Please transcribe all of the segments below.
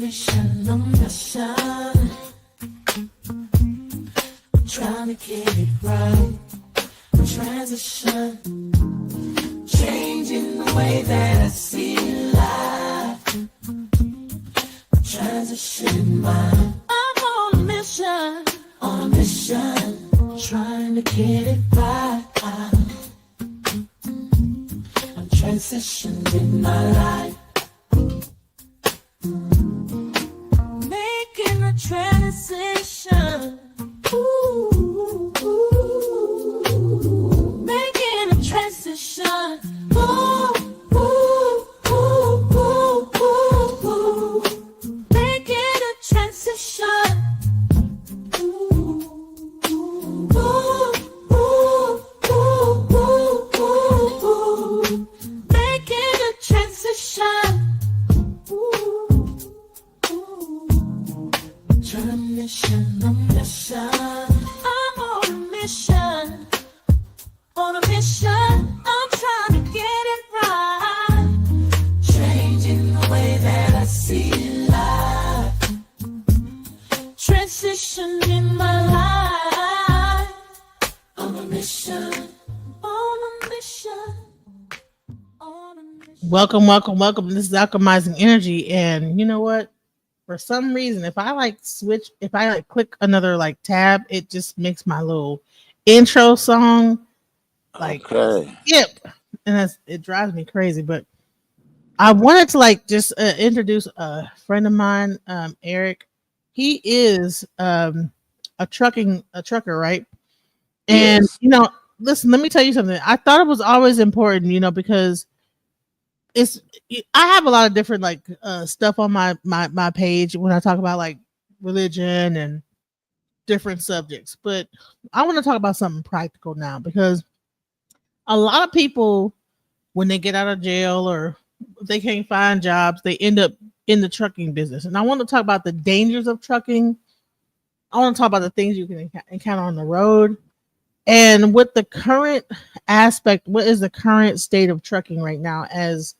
mission, on mission. Trying to get it right. Transition. Changing the way that I see life. Transition mind. I'm on a mission. On a mission. Trying to get it right. I'm transitioned in my life. Making a transition. Ooh, making a transition. Ooh, ooh, ooh, ooh, ooh, ooh. Making a transition. Ooh, ooh, ooh, ooh, ooh, ooh. Making a transition. Ooh, ooh. Trying to mission, a mission. I'm on a mission. On a mission. I'm trying to get it right. Changing the way that I see life. Transition in my life. On a mission. On a mission. On a mission. Welcome. This is Alchemizing Energy, and you know what? For some reason, if I like click another like tab, it just makes my little intro song like Okay. skip, and it drives me crazy. But I wanted to like just introduce a friend of mine, Eric. He is a trucker, right? And Yes. listen, let me tell you something. I thought it was always important, because it's I have a lot of different like stuff on my page when I talk about like religion and different subjects, but I want to talk about something practical now because a lot of people when they get out of jail or if they can't find jobs, they end up in the trucking business. And I want to talk about the dangers of trucking. I want to talk about the things you can encounter on the road. And with the current aspect, what is the current state of trucking right now as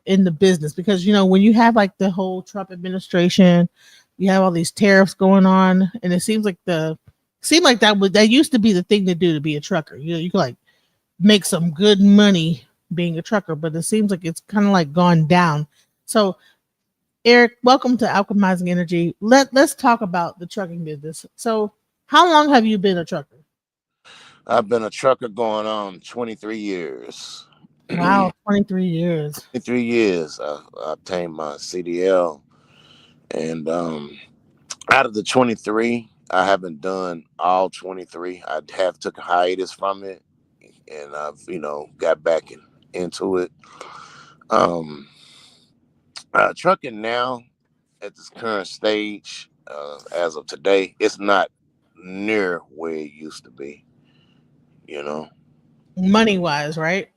in the business? Because when you have like the whole Trump administration, you have all these tariffs going on, and it seemed like that used to be the thing to do to be a trucker. You could like make some good money being a trucker, but it seems like it's kind of like gone down. So Eric, welcome to Alchemizing Energy. Let's talk about the trucking business. So how long have you been a trucker? I've been a trucker going on 23 years. Wow, 23 years. 23 years. I obtained my CDL. And out of the 23, I haven't done all 23. I have took a hiatus from it. And I've, got back into it. Um, Trucking now at this current stage, as of today, it's not near where it used to be, you know. Money wise, right?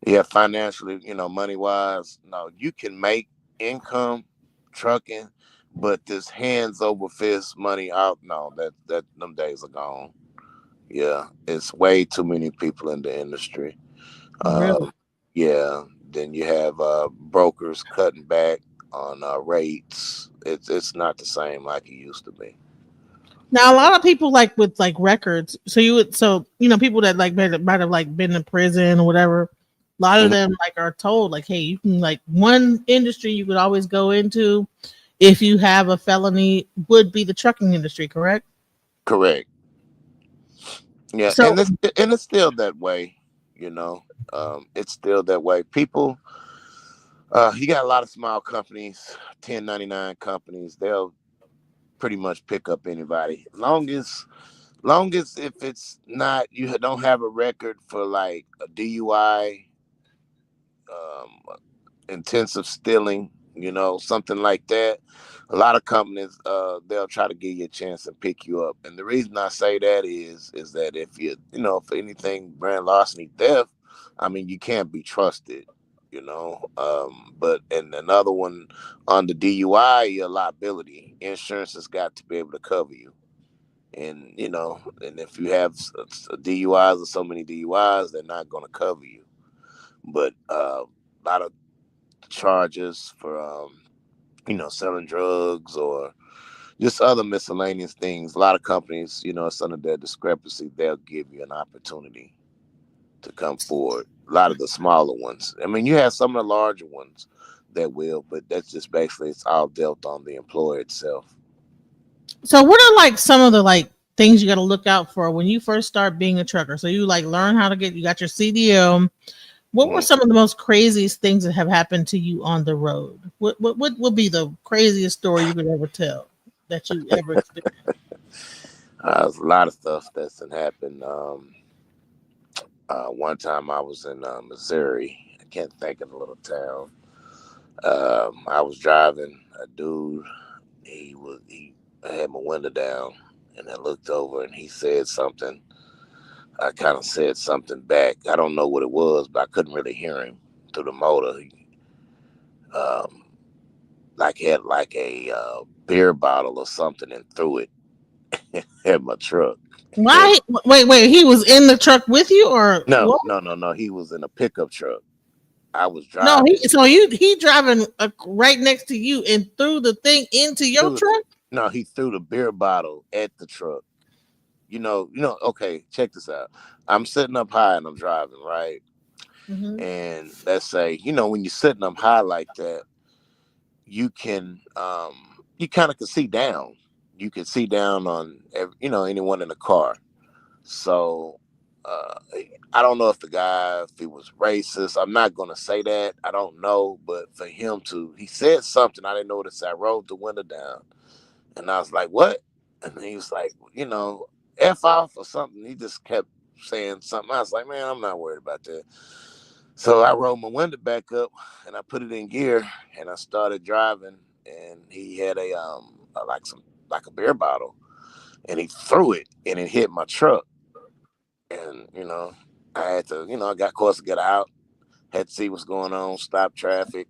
Yeah, financially, money wise, no, you can make income trucking, but this hands over fist money out, no, that them days are gone. Yeah, it's way too many people in the industry. Really? Yeah, then you have brokers cutting back on rates. It's not the same like it used to be. Now a lot of people like with like records. So people that like might have like been in prison or whatever. A lot of Mhm. them like are told like, hey, you can like one industry you could always go into if you have a felony would be the trucking industry, correct? Correct. Yeah, So and it's still that way. You know, it's still that way. People, you got a lot of small companies, 1099 companies. They'll pretty much pick up anybody, long as if it's not you don't have a record for like a DUI, intensive stealing, something like that. A lot of companies, they'll try to give you a chance and pick you up. And the reason I say that is that if for anything grand larceny, theft, I mean, you can't be trusted. But and another one on the DUI, your liability insurance has got to be able to cover you. And and if you have DUIs or so many DUIs, they're not going to cover you. But a lot of charges for selling drugs or just other miscellaneous things. A lot of companies, it's under their discrepancy, they'll give you an opportunity to come forward. A lot of the smaller ones. I mean, you have some of the larger ones that will, but that's just basically it's all dealt on the employer itself. So what are like some of the like things you got to look out for when you first start being a trucker? So you like learn how to get, you got your CDL. What were Mm. some of the most craziest things that have happened to you on the road? What would be the craziest story you could ever tell that you ever experienced? There's a lot of stuff that's happened. One time I was in Missouri. I can't think of the little town. I was driving a dude. He I had my window down, and I looked over, and he said something. I kind of said something back. I don't know what it was, but I couldn't really hear him through the motor. He, um, like had like a beer bottle or something and threw it at my truck. And Why? Wait. He was in the truck with you, or no, what? no, no, no. He was in a pickup truck. I was No, driving. he driving right next to you and threw the thing into your Threw, truck. no, he threw the beer bottle at the truck. Okay, check this out. I'm sitting up high and I'm driving, right? Hmm. And let's say, when you're sitting up high like that, you can, you kind of can see down. You can see down on, anyone in the car. So, I don't know if the guy, if he was racist. I'm not going to say that. I don't know. But for him he said something. I didn't notice. I rolled the window down. And I was like, what? And he was like, F off or something. He just kept saying something. I was like, man, I'm not worried about that. So I rolled my window back up and I put it in gear and I started driving. And he had like a beer bottle and he threw it and it hit my truck. And, I had to, I got course to get out, had to see what's going on, stop traffic.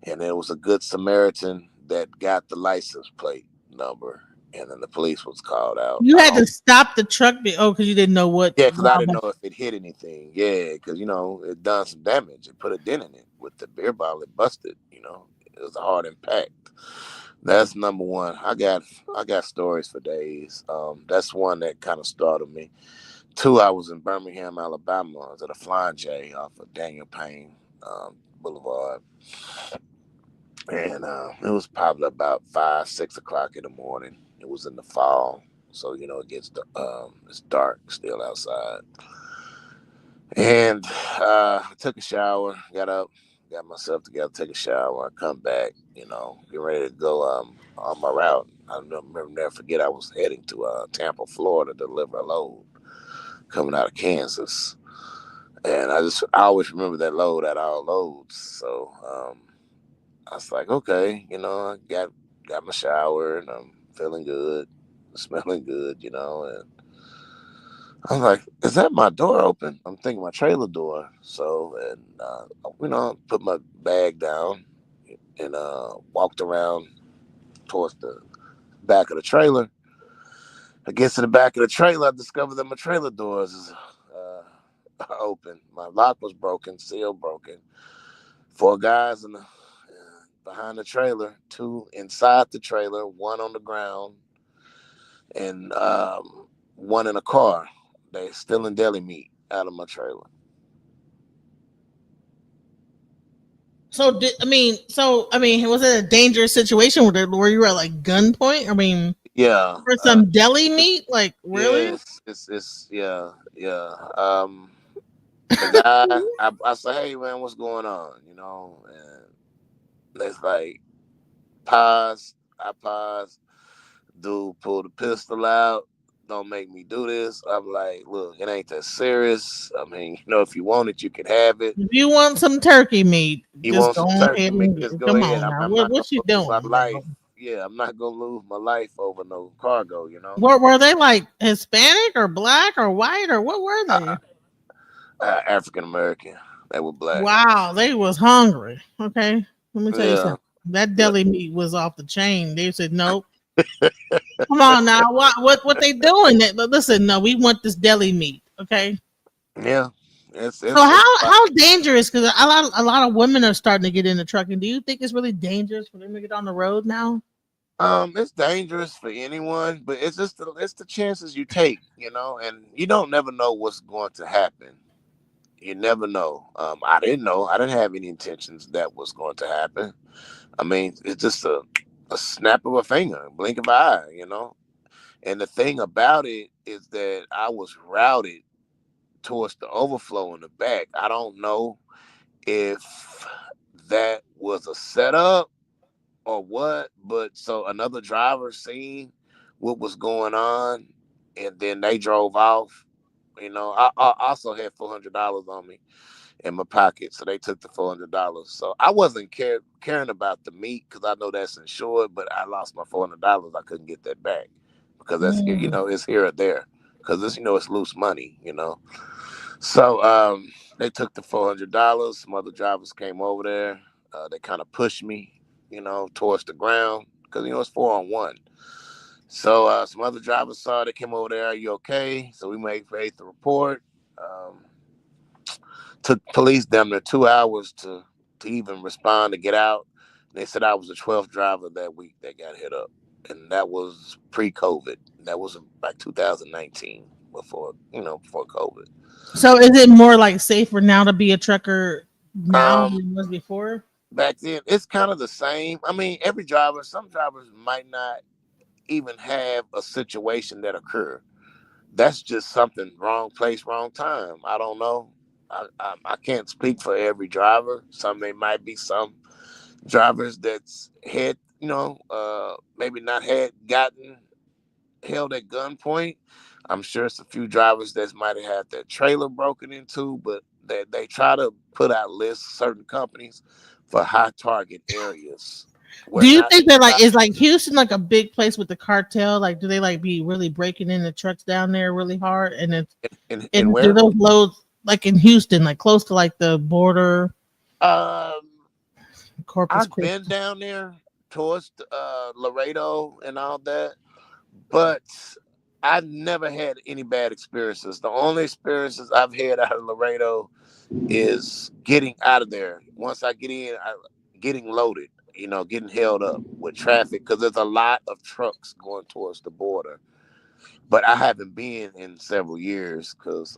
And there was a good Samaritan that got the license plate number, and then the police was called out. You had to stop the truck. Because you didn't know what. Yeah, because I didn't know if it hit anything. Yeah, because it done some damage. It put a dent in it with the beer bottle. It busted. It was a hard impact. That's number one. I got stories for days. That's one that kind of startled me. Two, I was in Birmingham, Alabama. I was at a Flying J off of Daniel Payne Boulevard. And it was probably about 5, 6 o'clock in the morning. It was in the fall, so it's dark still outside. And I took a shower, got up, got myself together, take a shower. I come back, get ready to go on my route. I never forget. I was heading to Tampa, Florida, to deliver a load coming out of Kansas, and I always remember that load at all loads. So. I was like, okay, I got my shower and I'm feeling good, smelling good, and I was like, is that my door open? I'm thinking my trailer door. So, and, put my bag down and walked around towards the back of the trailer. I get to the back of the trailer, I discovered that my trailer doors is open. My lock was broken, seal broken. Four guys behind the trailer, two inside the trailer, one on the ground, and one in a car. They stealing deli meat out of my trailer. Was it a dangerous situation where you were at like gunpoint? Yeah, For some deli meat, like really? yes, it's yeah, yeah. The guy, I say, hey man, what's going on? And it's like pause. I pause. Dude pulled the pistol out. Don't make me do this. I'm like, look, it ain't that serious. I mean, if you want it, you can have it. If you want some turkey meat, You just want go some turkey ahead meat? and Just go come ahead. on I'm, now. I'm not What you gonna lose my doing, life. bro? Yeah, I'm not gonna lose my life over no cargo. Were they like Hispanic or black or white or what were they? African American. They were black. Wow, they was hungry. Okay, let me tell you Yeah, something. That yeah, deli meat was off the chain. They said nope. Come on now, what they doing? Listen, no, we want this deli meat. Okay. yeah, So it's how dangerous? Because a lot of women are starting to get into trucking. Do you think it's really dangerous for them to get on the road now? it's dangerous for anyone, but it's just it's the chances you take, and you don't never know what's going to happen. You never know. I didn't know. I didn't have any intentions that was going to happen. I mean, it's just a snap of a finger, a blink of an eye. And the thing about it is that I was routed towards the overflow in the back. I don't know if that was a setup or what, but so another driver seen what was going on, and then they drove off. I also had $400 on me in my pocket, so they took the $400. So I wasn't caring about the meat because I know that's insured, but I lost my $400. I couldn't get that back because that's Mm. it's here or there because it's loose money. So they took the $400. Some other drivers came over there. They kind of pushed me, towards the ground because it's 4-on-1. So some other drivers saw it. They came over there. Are you okay? So we made the report. Um, Took police damn near 2 hours to even respond to get out. They said I was the 12th driver that week that got hit up, and that was pre-COVID. That was like 2019, before COVID. So is it more like safer now to be a trucker now Um, than it was before? Back then it's kind of the same. I mean, some drivers might not even have a situation that occur. That's just something wrong place, wrong time. I don't know. I can't speak for every driver. They might be some drivers that's had, maybe not had gotten held at gunpoint. I'm sure it's a few drivers that might have had their trailer broken into, but they try to put out lists, certain companies, for high target areas where Do you not think that like everybody. is like Houston like a big place with the cartel? Like, do they like be really breaking in the trucks down there really hard? And And do where? those loads like in Houston, like close to like the border, Um, Corpus I've been Christi? down there towards Laredo and all that, but I never had any bad experiences. The only experiences I've had out of Laredo is getting out of there. Once I get in, getting loaded, getting held up with traffic because there's a lot of trucks going towards the border. But I haven't been in several years because,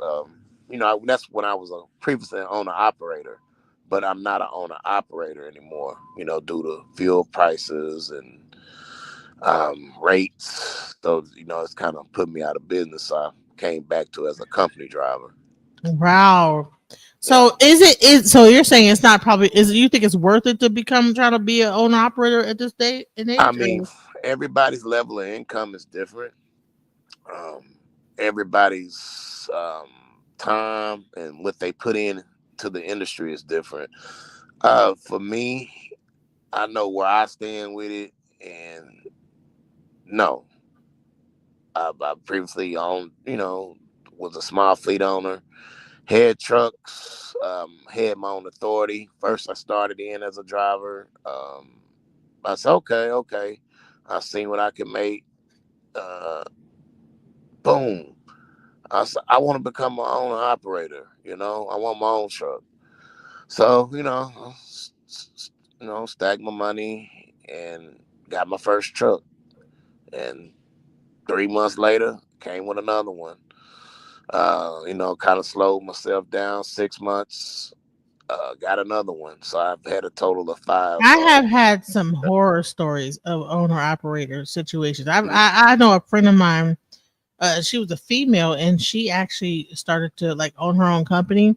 that's when I was a previously an owner operator, but I'm not an owner operator anymore, due to fuel prices and rates. So, it's kind of put me out of business. So I came back to as a company driver. Wow. Yeah. So is so you're saying it's not probably is you think it's worth it to become trying to be an owner operator at this day and I age mean, or everybody's level of income is different. Um, Everybody's time and what they put in to the industry is different. For me, I know where I stand with it, and no, I previously owned, was a small fleet owner, had trucks, had my own authority. First, I started in as a driver. I said, okay, I seen what I could make. Uh, Boom. I want to become my own operator. I want my own truck. So stacked my money and got my first truck. And 3 months later, came with another one. Kind of slowed myself down. 6 months, got another one. So I've had a total of five. I have had some horror stories of owner operator situations. Mm-hmm. I know a friend of mine. She was a female, and she actually started to like own her own company.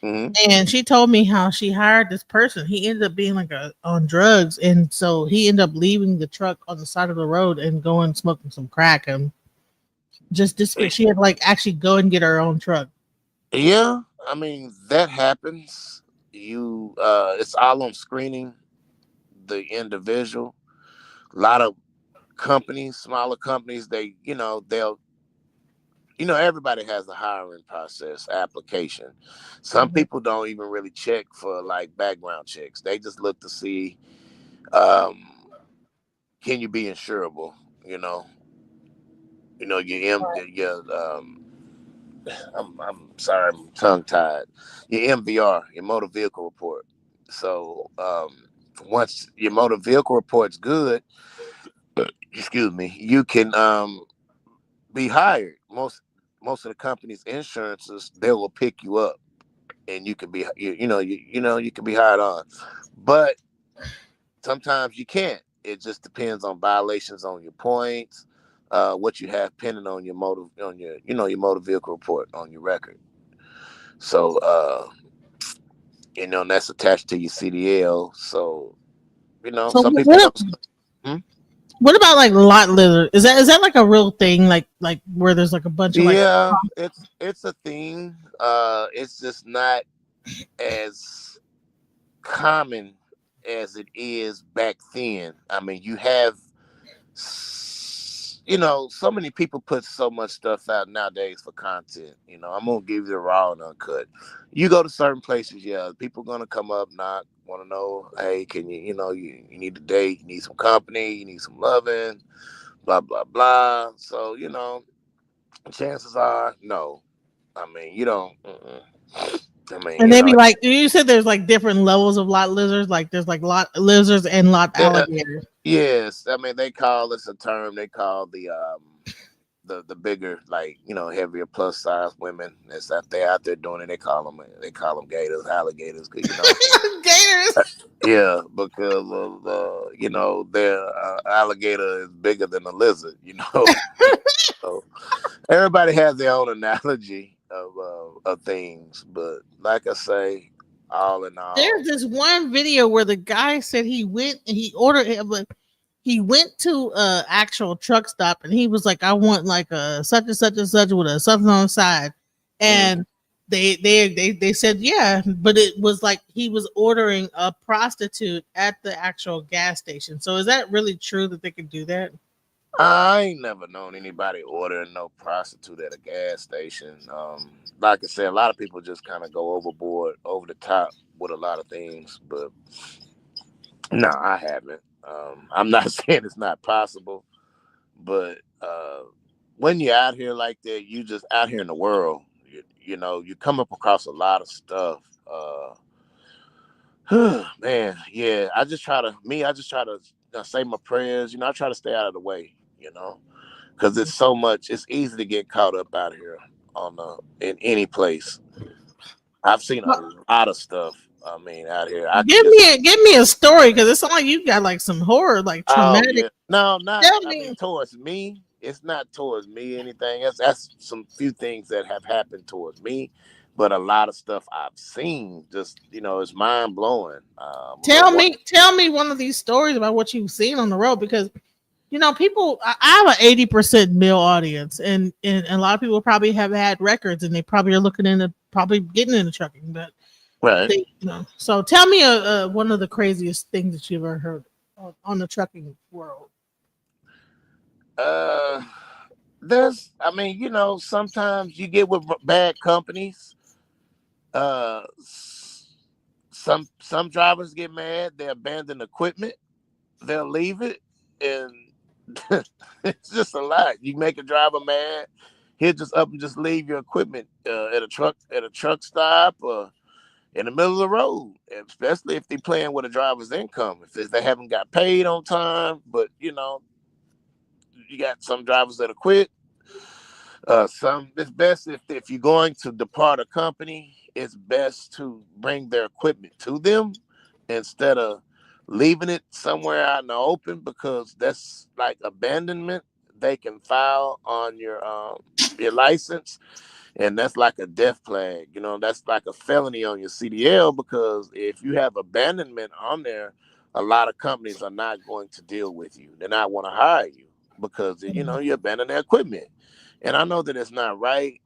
Mm-hmm. And she told me how she hired this person. He ended up being like on drugs, and so he ended up leaving the truck on the side of the road and going smoking some crack and just disappeared. She had to like actually go and get her own truck. Yeah, I mean that happens. It's all on screening the individual. A lot of companies, smaller companies, everybody has a hiring process application. Some Mhm. people don't even really check for like background checks. They just look to see, um, can you be insurable? You know, your I'm sorry, I'm tongue tied. Your MVR, your motor vehicle report. So once your motor vehicle report's good, excuse me, you can be hired. Most of the company's insurances, they will pick you up, and you can be you can be hired on, but sometimes you can't. It just depends on violations on your points, what you have pending on your your motor vehicle report on your record. So and that's attached to your CDL. So So some people don't. Hmm? what about like lot lizard? Is that like a real thing? Like where there's like a bunch of like Yeah, it's a thing. It's just not as common as it is back then. I mean, you have so many people put so much stuff out nowadays for content. I'm gonna give you the raw and uncut. You go to certain places, yeah, people gonna come up, knock, want to know, hey, can you need a date, you need some company, you need some loving, blah blah blah. So chances are no. I mean, you don't. I mean, and they be like you said there's like different levels of lot lizards, like there's like lot lizards and lot yeah, alligators. yes. I mean, they call this a term. They call the bigger, like heavier plus size women. It's that they out there doing it. They call them gators, alligators, because Gators. yeah, because of their alligator is bigger than a lizard. So everybody has their own analogy of things, but like I say, all in There's all, this one video where the guy said he went and he ordered it, but he went to a actual truck stop and he was like, I want like a such and such and such with a something on the side. mm, And they said yeah, but it was like he was ordering a prostitute at the actual gas station. So is that really true that they could do that? I ain't never known anybody ordering no prostitute at a gas station. Like I said, a lot of people just kind of go overboard, over the top with a lot of things, but no, I haven't. I'm not saying it's not possible, but when you're out here like that, you just out here in the world. You come up across a lot of stuff. Man, yeah. I just try to say my prayers. I try to stay out of the way. Because it's so much. It's easy to get caught up out here in any place. I've seen a lot of stuff. I mean, out here, I can just. Give me a story because it's not like you got like some horror, like Oh traumatic. yeah, no, not. Tell I mean, me. towards me, it's not towards me anything. That's some few things that have happened towards me, but a lot of stuff I've seen, just it's mind blowing. Tell me one of these stories about what you've seen on the road because people. I have an 80% male audience, and a lot of people probably have had records, and they probably are looking into probably getting into trucking, but Right. So tell me one of the craziest things that you've ever heard on the trucking world. Uh, I mean, sometimes you get with bad companies. Uh, some drivers get mad. They abandon equipment. They'll leave it, and it's just a lot. You make a driver mad. He'll just up and just leave your equipment at a truck stop or in the middle of the road, especially if they're playing with a driver's income. If they haven't got paid on time, but you got some drivers that'll quit. Some it's best if you're going to depart a company, it's best to bring their equipment to them instead of leaving it somewhere out in the open, because that's like abandonment. They can file on your license, and that's like a death flag. That's like a felony on your CDL, because if you have abandonment on there, a lot of companies are not going to deal with you. They're not want to hire you because you abandon their equipment. And I know that it's not right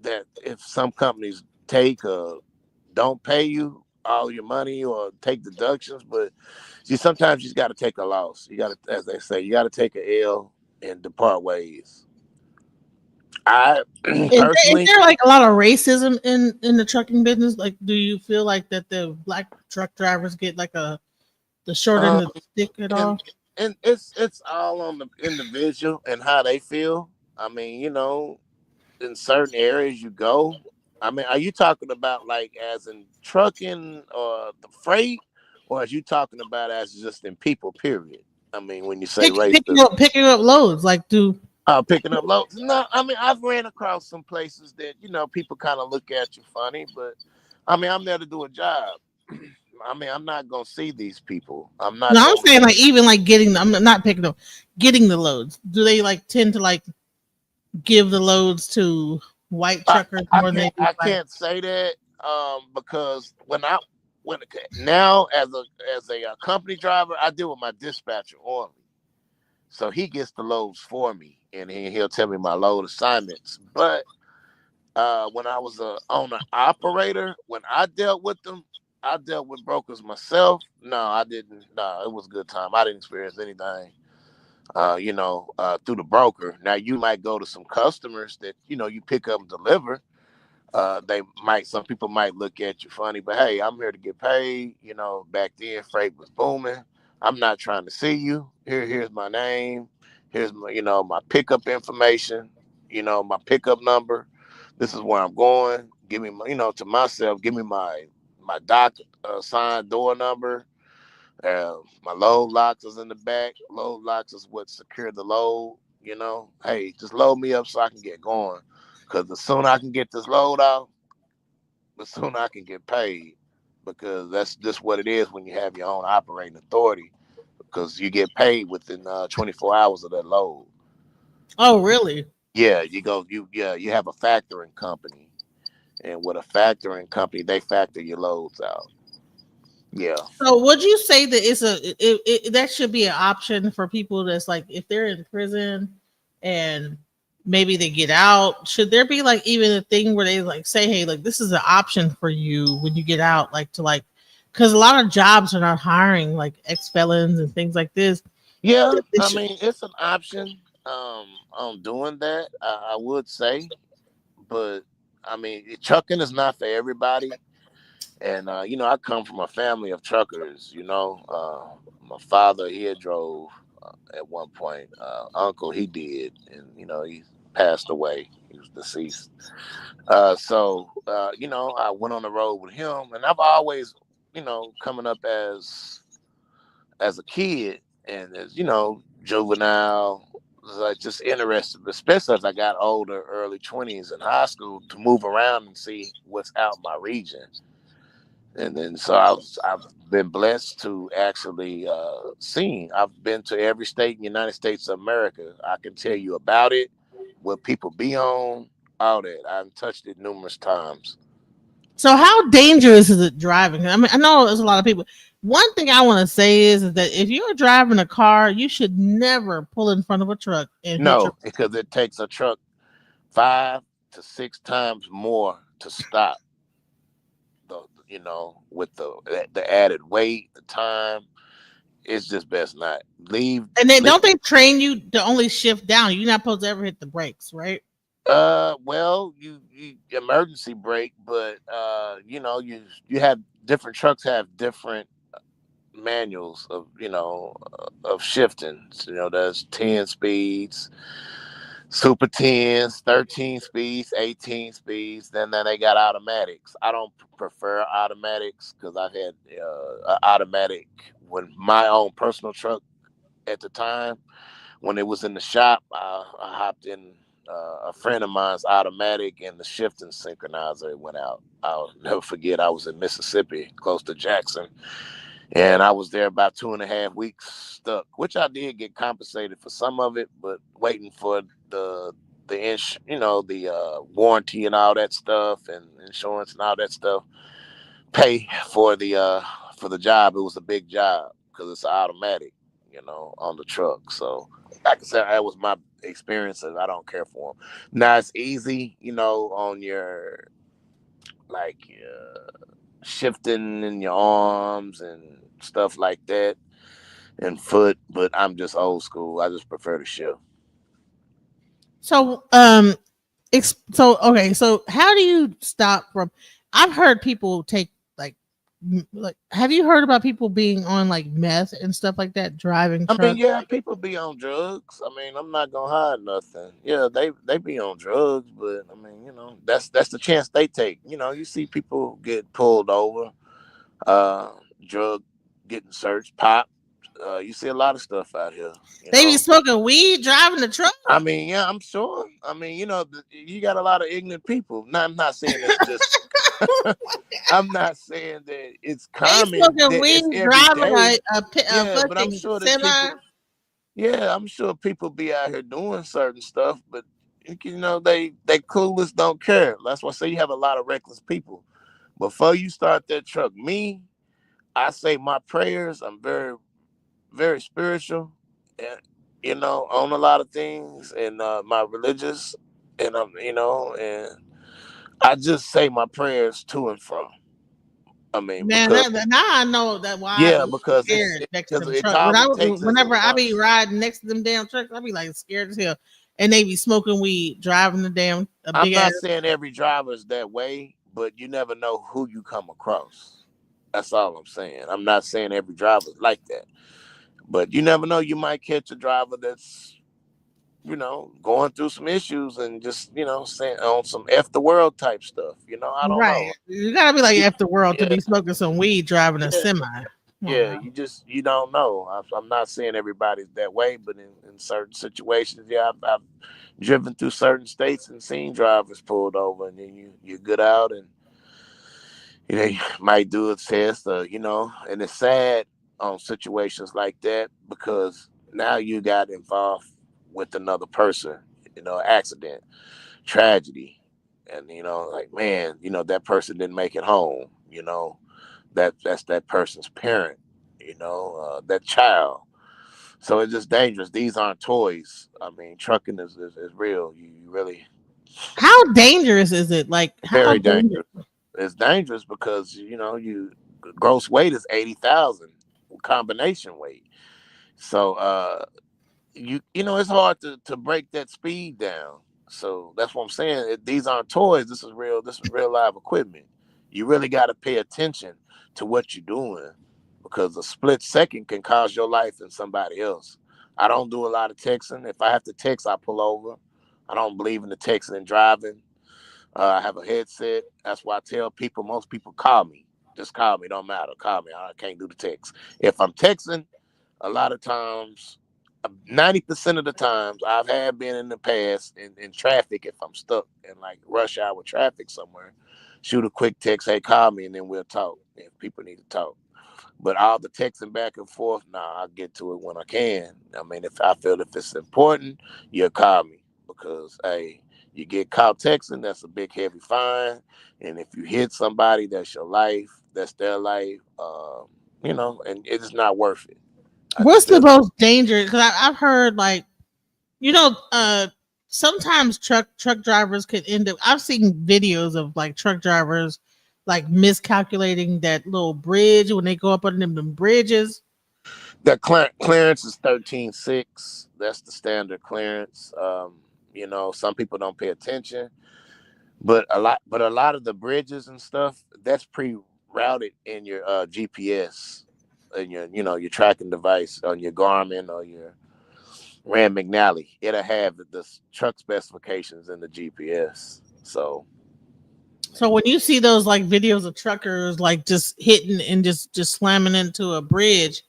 that if some companies don't pay you all your money or take deductions, but see, sometimes you just got to take a loss. You got to, as they say, you got to take a L and depart ways. I Is personally, there like a lot of racism in the trucking business? Like, do you feel like that the black truck drivers get like the short um, end of the stick at and all? and it's all on the individual and how they feel. I mean, in certain areas you go. I mean, are you talking about like as in trucking or the freight, or are you talking about as just in people? Period. I mean, when you say race, the Picking up loads, like do picking up loads. No, I mean I've ran across some places that people kind of look at you funny, but I mean I'm there to do a job. I mean I'm not gonna see these people. I'm no, not I'm gonna. saying like even like getting I'm not picking up, getting the loads. Do they like tend to like give the loads to white I, truckers I more than they can't do I black? can't say that because when now as a company driver I deal with my dispatcher only, so he gets the loads for me and he'll tell me my load assignments. But when I was a owner operator, when I dealt with them, I dealt with brokers myself. No, I didn't. No, it was a good time. I didn't experience anything. Through the broker. Now you might go to some customers that you pick up and deliver. Some people might look at you funny, but hey, I'm here to get paid. Back then freight was booming. I'm not trying to see you. Here's my name. Here's my pickup information. My pickup number. This is where I'm going. Give me to myself. Give me my doc signed door number. My load locks is in the back. Load locks is what secure the load. Hey, just load me up so I can get going. Because the sooner I can get this load out, the sooner I can get paid. Because that's just what it is when you have your own operating authority. Because you get paid within 24 hours of that load. Oh, really? Yeah, you have a factoring company, and with a factoring company, they factor your loads out. Yeah. So would you say that that should be an option for people that's like if they're in prison and maybe they get out, should there be like even a thing where they like say, hey, like this is an option for you when you get out, like to like because a lot of jobs are not hiring like ex felons and things like this. Yeah, It I should- mean it's an option on doing that. I would say, but I mean trucking is not for everybody. And I come from a family of truckers. My father he had drove at one point. Uncle he did, and he passed away. He was deceased. I went on the road with him, and I've always, coming up as a kid and as juvenile, was like just interested, especially as I got older, early 20s in high school, to move around and see what's out in my region. And then so I've been blessed to actually seen. I've been to every state in the United States of America. I can tell you about it, what people be on, all that. I've touched it numerous times. So how dangerous is it driving? I mean, I know there's a lot of people. One thing I want to say is that if you're driving a car, you should never pull in front of a truck and hit your. No, because it takes a truck 5 to 6 times more to stop. With the added weight, the time, it's just best not leave. And then leave don't they train you to only shift down? You're not supposed to ever hit the brakes, right? well, you emergency brake, but you have different trucks have different manuals of shifting. So, there's 10 speeds, super 10s, 13 speeds, 18 speeds. Then they got automatics. I don't prefer automatics because I've had automatic when my own personal truck at the time when it was in the shop. I hopped in a friend of mine's automatic and the shifting synchronizer went out. I'll never forget. I was in Mississippi, close to Jackson, and I was there about 2.5 weeks stuck, which I did get compensated for some of it, but waiting for the warranty and all that stuff and insurance and all that stuff pay for the job. It was a big job because it's automatic, on the truck. So, like I said, that was my experiences. I don't care for them. Now it's easy, on your like shifting in your arms and stuff like that and foot, but I'm just old school. I just prefer to shift. So, so okay. So, how do you stop from? I've heard people take like like, have you heard about people being on like meth and stuff like that, driving I mean, trucks? yeah, people be on drugs. I mean, I'm not gonna hide nothing. Yeah, they be on drugs, but I mean, that's the chance they take. You see people get pulled over, uh, drug getting searched, pop. You see a lot of stuff out here. You They be know, smoking weed, driving the truck. I mean, yeah, I'm sure. I mean, you got a lot of ignorant people. Now, I'm not saying it's just. I'm not saying that it's They common smoking that weed, it's every driving day. a Yeah, but I'm fucking sure that semi. people. Yeah, I'm sure people be out here doing certain stuff, but they clueless, don't care. That's why I say you have a lot of reckless people. Before you start that truck, I say my prayers. I'm very, very spiritual, and on a lot of things, and my religious, and and I just say my prayers to and from. I mean, Man, because now I know that why I yeah, be because scared next to because them it trucks. all it takes is a Whenever I be once. riding next to them damn trucks, I be like scared as hell. And they be smoking weed, driving the damn a I'm big ass. not saying every driver is that way, but you never know who you come across. That's all I'm saying. I'm not saying every driver's like that, but you never know. You might catch a driver that's going through some issues and just saying on some f the world type stuff. I don't Right. know. You gotta be like You, F the world to yeah, be smoking some weed driving a yeah, semi. Come on yeah. now. You don't know. I'm not saying everybody's that way, but in certain situations, yeah, I've driven through certain states and seen drivers pulled over, and then you get out and you might do a test, and it's sad on situations like that because now you got involved with another person, accident, tragedy, and like man, that person didn't make it home, that's that person's parent, that child. So it's just dangerous. These aren't toys. I mean, trucking is real. You really How dangerous is it? Like how very dangerous? dangerous. It's dangerous because you gross weight is 80,000 combination weight. So it's hard to break that speed down. So that's what I'm saying. These aren't toys. This is real. This is real live equipment. You really got to pay attention to what you're doing because a split second can cost your life and somebody else. I don't do a lot of texting. If I have to text, I pull over. I don't believe in the texting and driving. I have a headset. That's why I tell people, most people call me. Just call me. Don't matter. Call me. I can't do the text. If I'm texting, a lot of times, 90% of the times, I've had been in the past in traffic. If I'm stuck in like rush hour traffic somewhere, shoot a quick text. Hey, call me, and then we'll talk if people need to talk. But all the texting back and forth, nah, I'll get to it when I can. I mean, if I feel if it's important, you'll call me because hey, you get caught texting, that's a big heavy fine. And if you hit somebody, that's your life, that's their life. And it's not worth it. I What's just the feel most dangerous? Because I've heard like you know, sometimes truck drivers could end up. I've seen videos of like truck drivers like miscalculating that little bridge when they go up under them bridges. that clearance is 13.6. That's the standard clearance. Some people don't pay attention. But a lot of the bridges and stuff that's pre-routed in your GPS and your tracking device on your Garmin or your Rand McNally. It'll have the truck specifications in the GPS. So So when you see those like videos of truckers like just hitting and just slamming into a bridge,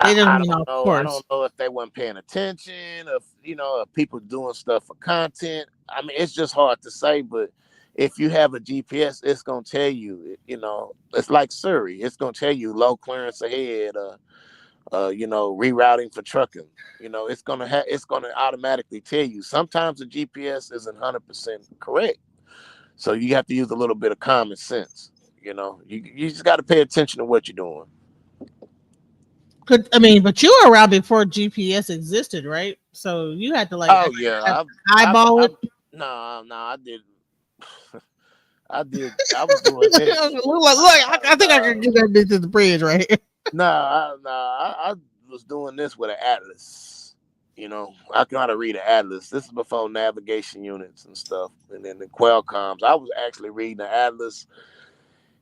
they don't I mean don't off know. I course. don't know if they weren't paying attention, if people doing stuff for content. I mean, it's just hard to say. But if you have a GPS, it's gonna tell you. It's like Surrey. It's gonna tell you low clearance ahead. Rerouting for trucking. It's gonna automatically tell you. Sometimes the GPS isn't 100% correct, so you have to use a little bit of common sense. You just got to pay attention to what you're doing. Could I mean, but you were around before GPS existed, right? So you had to like Oh yeah, have- eyeball I've it. no, I did. I did. I was doing this. I think I can get that bitch to the bridge right here. I was doing this with an atlas. I know how to read an atlas. This is before navigation units and stuff, and then the Qualcomms. I was actually reading the atlas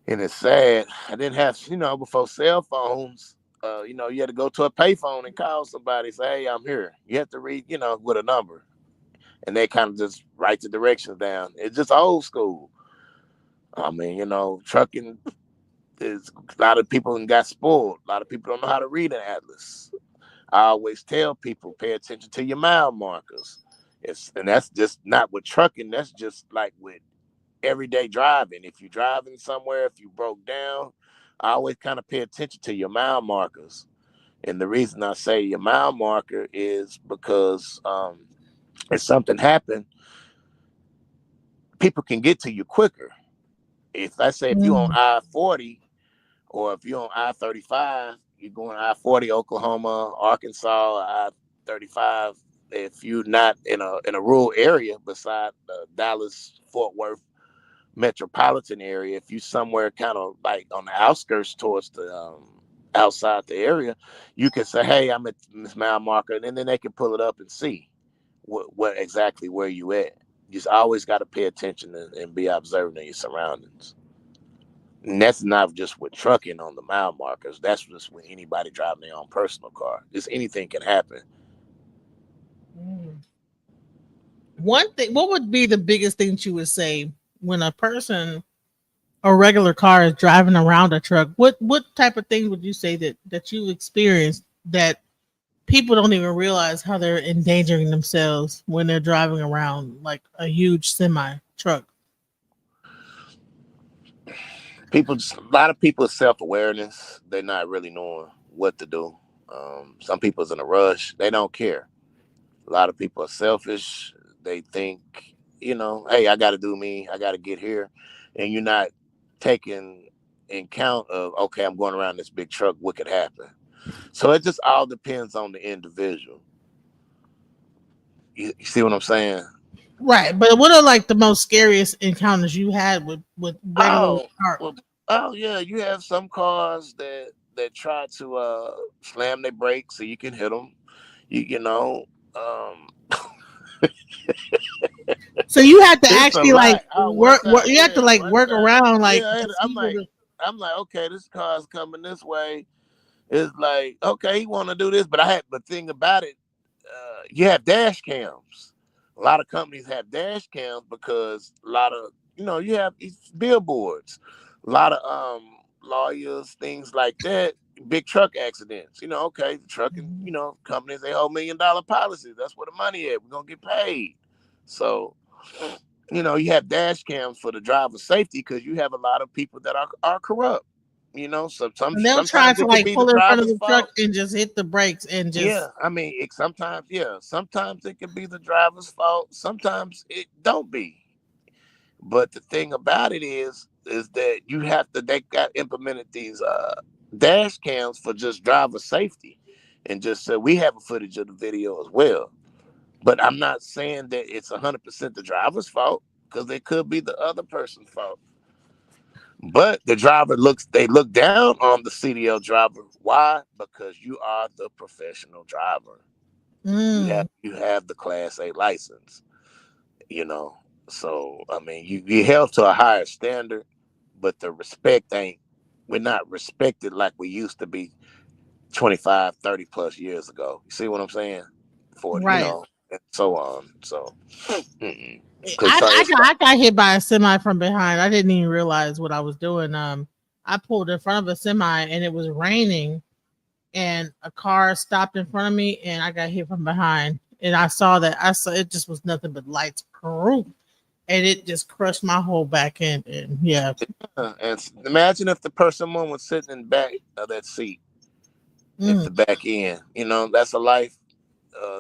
And it's sad. I didn't have, before cell phones. You had to go to a payphone and call somebody. Say, "Hey, I'm here." You have to read, with a number, and they kind of just write the directions down. It's just old school. I mean, trucking is a lot of people got spoiled. A lot of people don't know how to read an atlas. I always tell people, pay attention to your mile markers. And that's just not with trucking. That's just like with everyday driving. If you're driving somewhere, if you broke down, I always kind of pay attention to your mile markers. And the reason I say your mile marker is because if something happened, people can get to you quicker. If I say if you're on Mm. I-40 or if you're on I-35, you're going I-40 Oklahoma, Arkansas, I-35. If you're not in a rural area beside the Dallas Fort Worth metropolitan area, if you somewhere kind of like on the outskirts towards the outside the area, you can say, "Hey, I'm at this mile marker," and then they can pull it up and see what exactly where you at. You just always got to pay attention and be observant of your surroundings. And that's not just with trucking on the mile markers. That's just with anybody driving their own personal car. Just anything can happen. Mm. One thing, what would be the biggest thing that you would say when a person, a regular car is driving around a truck? What type of things would you say that you experienced that people don't even realize how they're endangering themselves when they're driving around like a huge semi truck? A lot of people's self awareness. They're not really knowing what to do. Some people's in a rush. They don't care. A lot of people are selfish. They think, hey, I got to do me. I got to get here, and you're not taking in count of, okay, I'm going around this big truck. What could happen? So it just all depends on the individual. You see what I'm saying? Right, but what are like the most scariest encounters you had with regular Oh, car? well, oh yeah. You have some cars that try to slam their brakes so you can hit them. You know, um, So you have to it's a actually lot. like Oh, one work. time, You have to yeah, like one work time, around like yeah. the I'm people. like, okay, this car's coming this way. It's like, okay, he want to do this, but the thing about it, you have dash cams. A lot of companies have dash cams because a lot of you have these billboards, a lot of lawyers, things like that. Big truck accidents. Okay, the trucking companies, they hold $1 million policies. That's where the money at. We're gonna get paid. So you have dash cams for the driver safety because you have a lot of people that are corrupt. And they'll try Sometimes to it could like be the pull in front of driver's the truck fault. and just hit the brakes and Yeah, just. I mean, sometimes, yeah, sometimes it could be the driver's fault. Sometimes it don't be. But the thing about it is that you have to. They got implemented these dash cams for just driver safety, and just so we have a footage of the video as well. But I'm not saying that it's 100% the driver's fault because it could be the other person's fault. But they look down on the CDL driver. Why? Because you are the professional driver. Mm. You have the Class A license, you know. So I mean, you held to a higher standard, but the respect ain't. We're not respected like we used to be 25, 30 plus years ago. You see what I'm saying? 40, Right. and so on. So, because I got hit by a semi from behind. I didn't even realize what I was doing. I pulled in front of a semi and it was raining, and a car stopped in front of me and I got hit from behind. And I saw that. I saw it just was nothing but lights. Karoo. And it just crushed my whole back end. And yeah. and imagine if the person one was sitting in the back of that seat at Mm. the back end. That's a life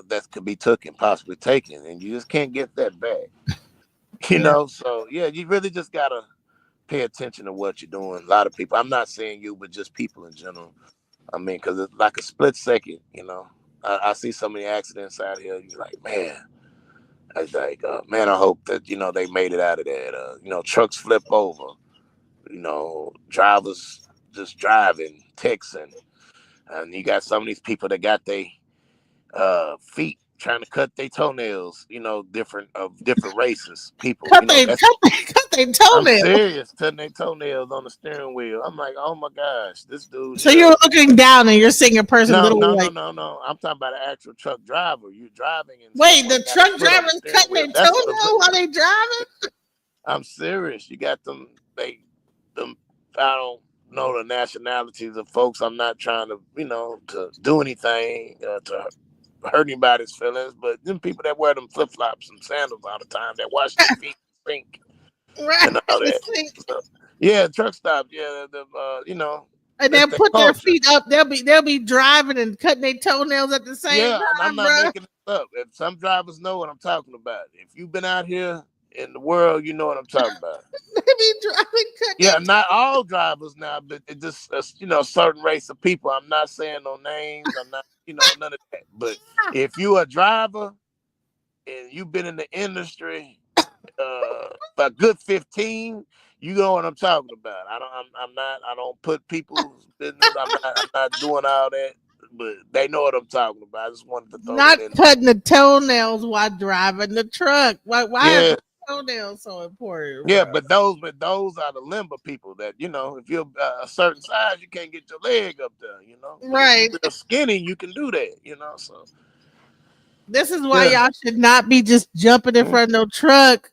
that could be taken, possibly taken, and you just can't get that back. Yeah. So yeah, you really just gotta pay attention to what you're doing. A lot of people, I'm not saying you, but just people in general. I mean, because it's like a split second. I see so many accidents out here. You're like, man. I was like, man, I hope that they made it out of that. Trucks flip over. Drivers just driving, texting, and you got some of these people that got their feet trying to cut their toenails, different of different races, people, Cut they that's cut they I'm toenail. serious, cutting their toenails on the steering wheel. I'm like, oh my gosh, this dude So here. you're looking down and you're seeing a person No, no, literally no, like, no, no. I'm talking about an actual truck driver. You driving and wait, someone the got a truck foot on the driver's steering cutting wheel. their That's what it toenail looked while like. they driving? I'm serious. You got them. I don't know the nationalities of folks. I'm not trying to, to do anything to hurt anybody's feelings. But them people that wear them flip flops and sandals all the time, that wash their feet sink Right. and all that. See? So, yeah, truck stops. Yeah, And that's they'll their put their culture. feet up. They'll be driving and cutting their toenails at the same Yeah, and I'm time, not bro. making it up. If some drivers know what I'm talking about. If you've been out here in the world, you know what I'm talking about. They be driving, cutting their Yeah, not all drivers now, but it just a certain race of people. I'm not saying no names. I'm not, none of that. But if you a driver and you've been in the industry for a good 15, you know what I'm talking about. I'm not. I don't put people's business. I'm not doing all that. But they know what I'm talking about. I just wanted to throw not that in. cutting the toenails while driving the truck. Why are Yeah, the toenails so important, yeah, bro? but those are the limber people that if you're a certain size, you can't get your leg up there, But if you're Right. real skinny, you can do that. So This is why yeah, y'all should not be just jumping in Mm. front of no truck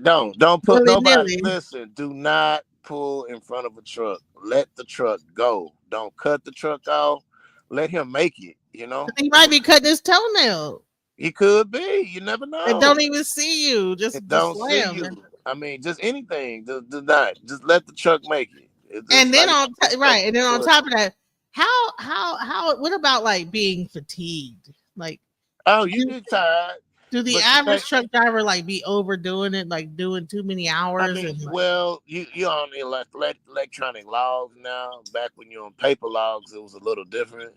don't put willy nobody. nilly. Listen, do not pull in front of a truck. Let the truck go. Don't cut the truck off. Let him make it. He might be cutting his toenail He could be. You never and don't know. even see you. It Just don't see slam. you. I mean, just anything. Do not. Just let the truck make it. It's And just then like right, and then on but top of that, how what about like being fatigued? Like, oh, you get tired, do the but the thing, average truck driver like be overdoing it, like doing too many I hours mean, and like, well, you on electronic logs now. Back when you're on paper logs, it was a little different.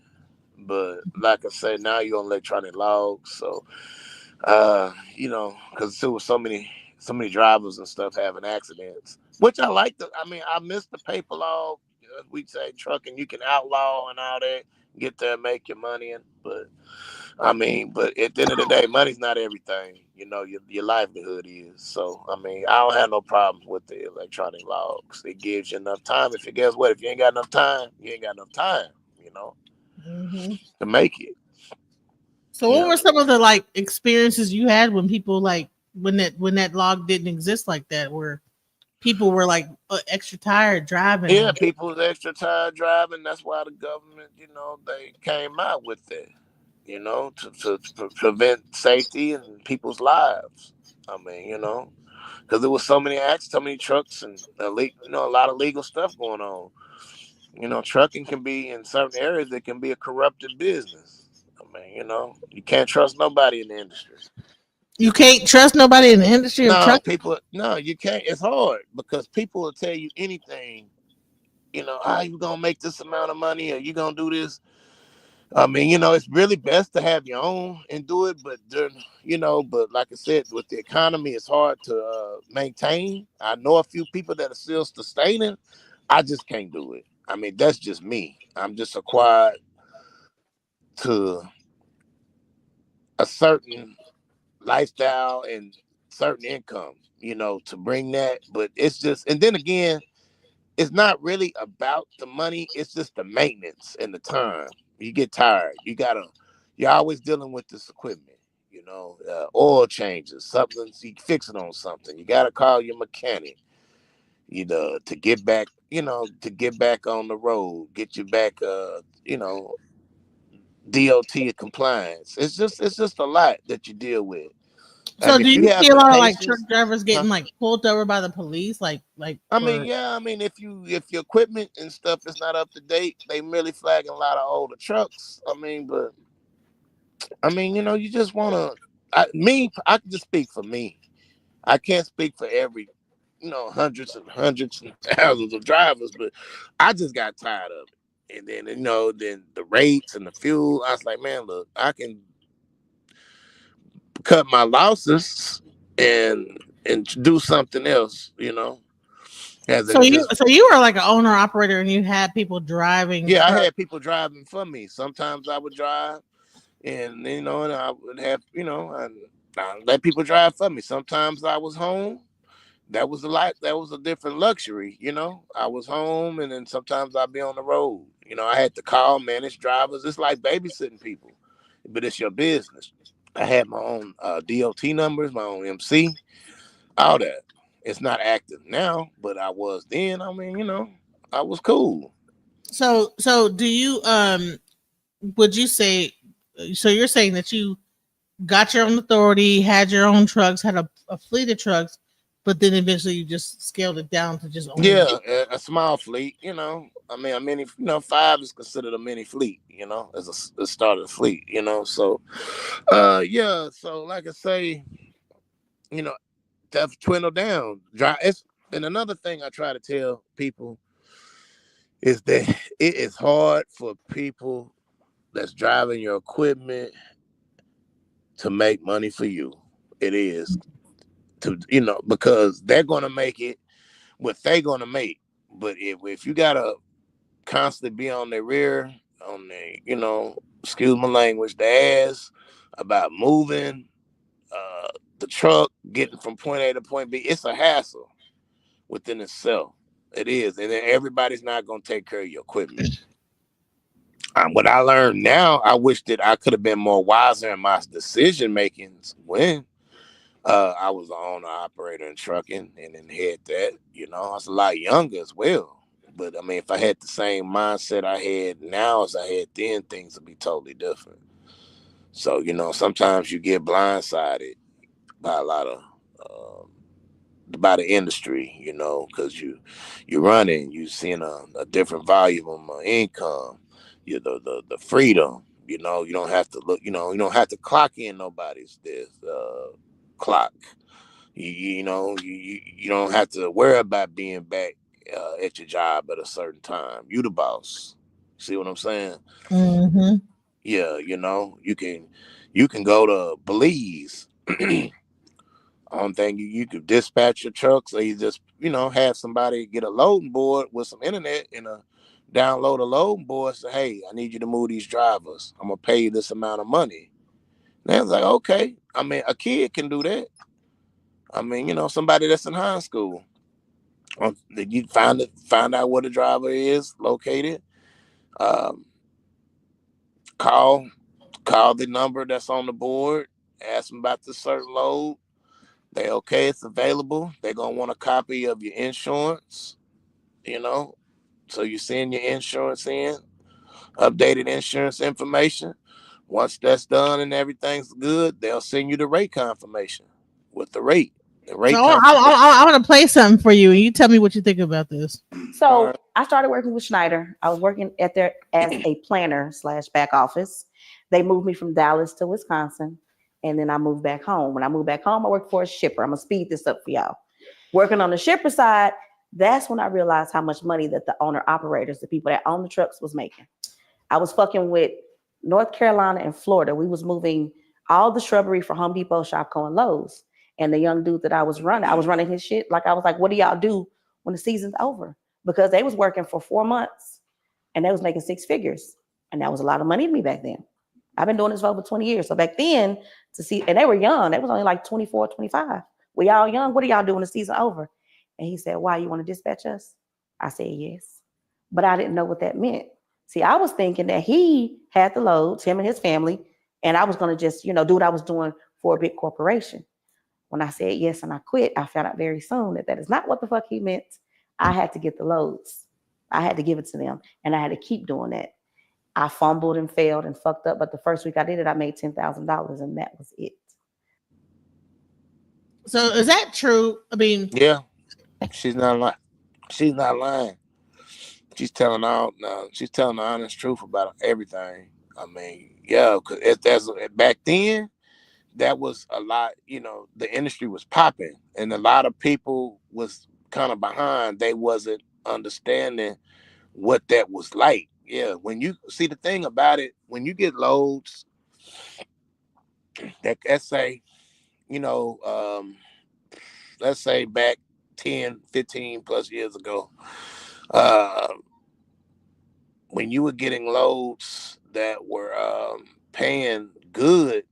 But like I said, now you're on electronic logs, so because there was so many drivers and stuff having accidents, which I like. I mean, I miss the paper log. We say trucking, you can outlaw and all that, get there, and make your money, but I mean, but at the end of the day, money's not everything. Your livelihood is. So, I mean, I don't have no problems with the electronic logs. It gives you enough time. If you guess what, if you ain't got enough time, you ain't got enough time, mhm. to make it. So You what know. were some of the like experiences you had when people like when that log didn't exist like that, where people were like extra tired driving Yeah, and people's extra tired driving. That's why the government, they came out with it, to prevent safety and people's lives. I mean, because there was so many acts, so many trucks, and a lot of legal stuff going on. Trucking can be in certain areas. It can be a corrupted business. I mean, you can't trust nobody in the industry. you can't trust nobody in the industry of No, trucking? people. No, you can't. It's hard because people will tell you anything. How you gonna make this amount of money, or you gonna do this? I mean, it's really best to have your own and do it, but but like I said, with the economy, it's hard to maintain. I know a few people that are still sustaining. I just can't do it. I mean, that's just me. I'm just acquired to a certain lifestyle and certain income, to bring that. But it's just, and then again, it's not really about the money. It's just the maintenance and the time. You get tired. You're always dealing with this equipment. Oil changes, something. You fix it on something. You got to call your mechanic. To get back. To get back on the road, get you back. DOT compliance. It's just a lot that you deal with. So And do if you you see have a the lot of like truck patience, drivers huh? getting like pulled over by the police, like I mean, for yeah, I mean, if your equipment and stuff is not up to date, they really flagging a lot of older trucks. I mean, but I mean, you just wanna. I can just speak for me. I can't speak for every, hundreds and hundreds and thousands of drivers, but I just got tired of it. And then then the rates and the fuel. I was like, man, look, I can cut my losses and do something else, as so in you just so you were like an owner operator and you had people driving yeah, I truck. had people driving for me. Sometimes I would drive, and and I would have, I let people drive for me. Sometimes I was home. That was a different luxury. I was home, and then sometimes I'd be on the road. I had to call, manage drivers. It's like babysitting people, but it's your business. I had my own DOT numbers, my own MC, all that. It's not active now, but I was then. I mean, I was cool. So do you would you say, so you're saying that you got your own authority, had your own trucks, had a fleet of trucks, but then eventually you just scaled it down to just only. Yeah, a small fleet. I mean, a mini. Five is considered a mini fleet. As a starter fleet. So, yeah. So, like I say, you know, that dwindle down. Drive. And another thing I try to tell people is that it is hard for people that's driving your equipment to make money for you. It is because they're gonna make it what they're gonna make. But if you gotta constantly be on their rear, on their, excuse my language, the ass about moving uh, the truck, getting from point A to point B, it's a hassle within itself. It is. And then everybody's not going to take care of your equipment. What I learned now, I wish that I could have been more wiser in my decision makings when I was an owner operator in trucking and then had that. I was a lot younger as well. But I mean, if I had the same mindset I had now as I had then, things would be totally different. So, sometimes you get blindsided by a lot of by the industry, because you're running, you seeing a different volume of income, the freedom. You don't have to look. You don't have to clock in nobody's this clock. You don't have to worry about being back at your job at a certain time. You the boss. See what I'm saying? Mm-hmm. Yeah, you can go to Belize. Only thing you could dispatch your trucks, or you just have somebody get a loading board with some internet and download a loading board. Say, hey, I need you to move these drivers. I'm gonna pay you this amount of money. And it's like, okay. I mean, a kid can do that. I mean, somebody that's in high school. You find out where the driver is located. Um, call call the number that's on the board. Ask them about the certain load. They okay, it's available. They're gonna want a copy of your insurance, you know. So you send your insurance in, updated insurance information. Once that's done and everything's good, they'll send you the rate confirmation with the rate. The So rate confirmation. I want to play something for you, and you tell me what you think about this. All right. So I started working with Schneider. I was working at there as a planner slash back office. They moved me from Dallas to Wisconsin, and then I moved back home. When I moved back home, I worked for a shipper. I'm gonna speed this up for y'all. Working on the shipper side, that's when I realized how much money that the owner operators, the people that own the trucks, was making. I was fucking with North Carolina and Florida. We was moving all the shrubbery for Home Depot, Shopko, and Lowe's. And the young dude that I was running his shit. Like I was like, what do y'all do when the season's over? Because they was working for 4 months and they was making six figures. And that was a lot of money to me back then. I've been doing this for over 20 years. So back then, to see, and they were young, they was only like 24, 25. We all young. What do y'all do when the season over? And he said, why, you want to dispatch us? I said, yes. But I didn't know what that meant. See, I was thinking that he had the loads, him and his family, and I was going to just, do what I was doing for a big corporation. When I said yes and I quit, I found out very soon that that is not what the fuck he meant. I had to get the loads. I had to give it to them, and I had to keep doing that. I fumbled and failed and fucked up, but the first week I did it, I made $10,000, and that was it. So is that true? I mean, Yeah, she's not lying. She's not lying. She's telling the honest truth about everything. I mean, yeah, because that's back then that was a lot. The industry was popping, and a lot of people was kind of behind. They wasn't understanding what that was like. Yeah, when you see the thing about it, when you get loads that, you know, um, let's say back 10, 15 plus years ago, uh, when you were getting loads that were paying good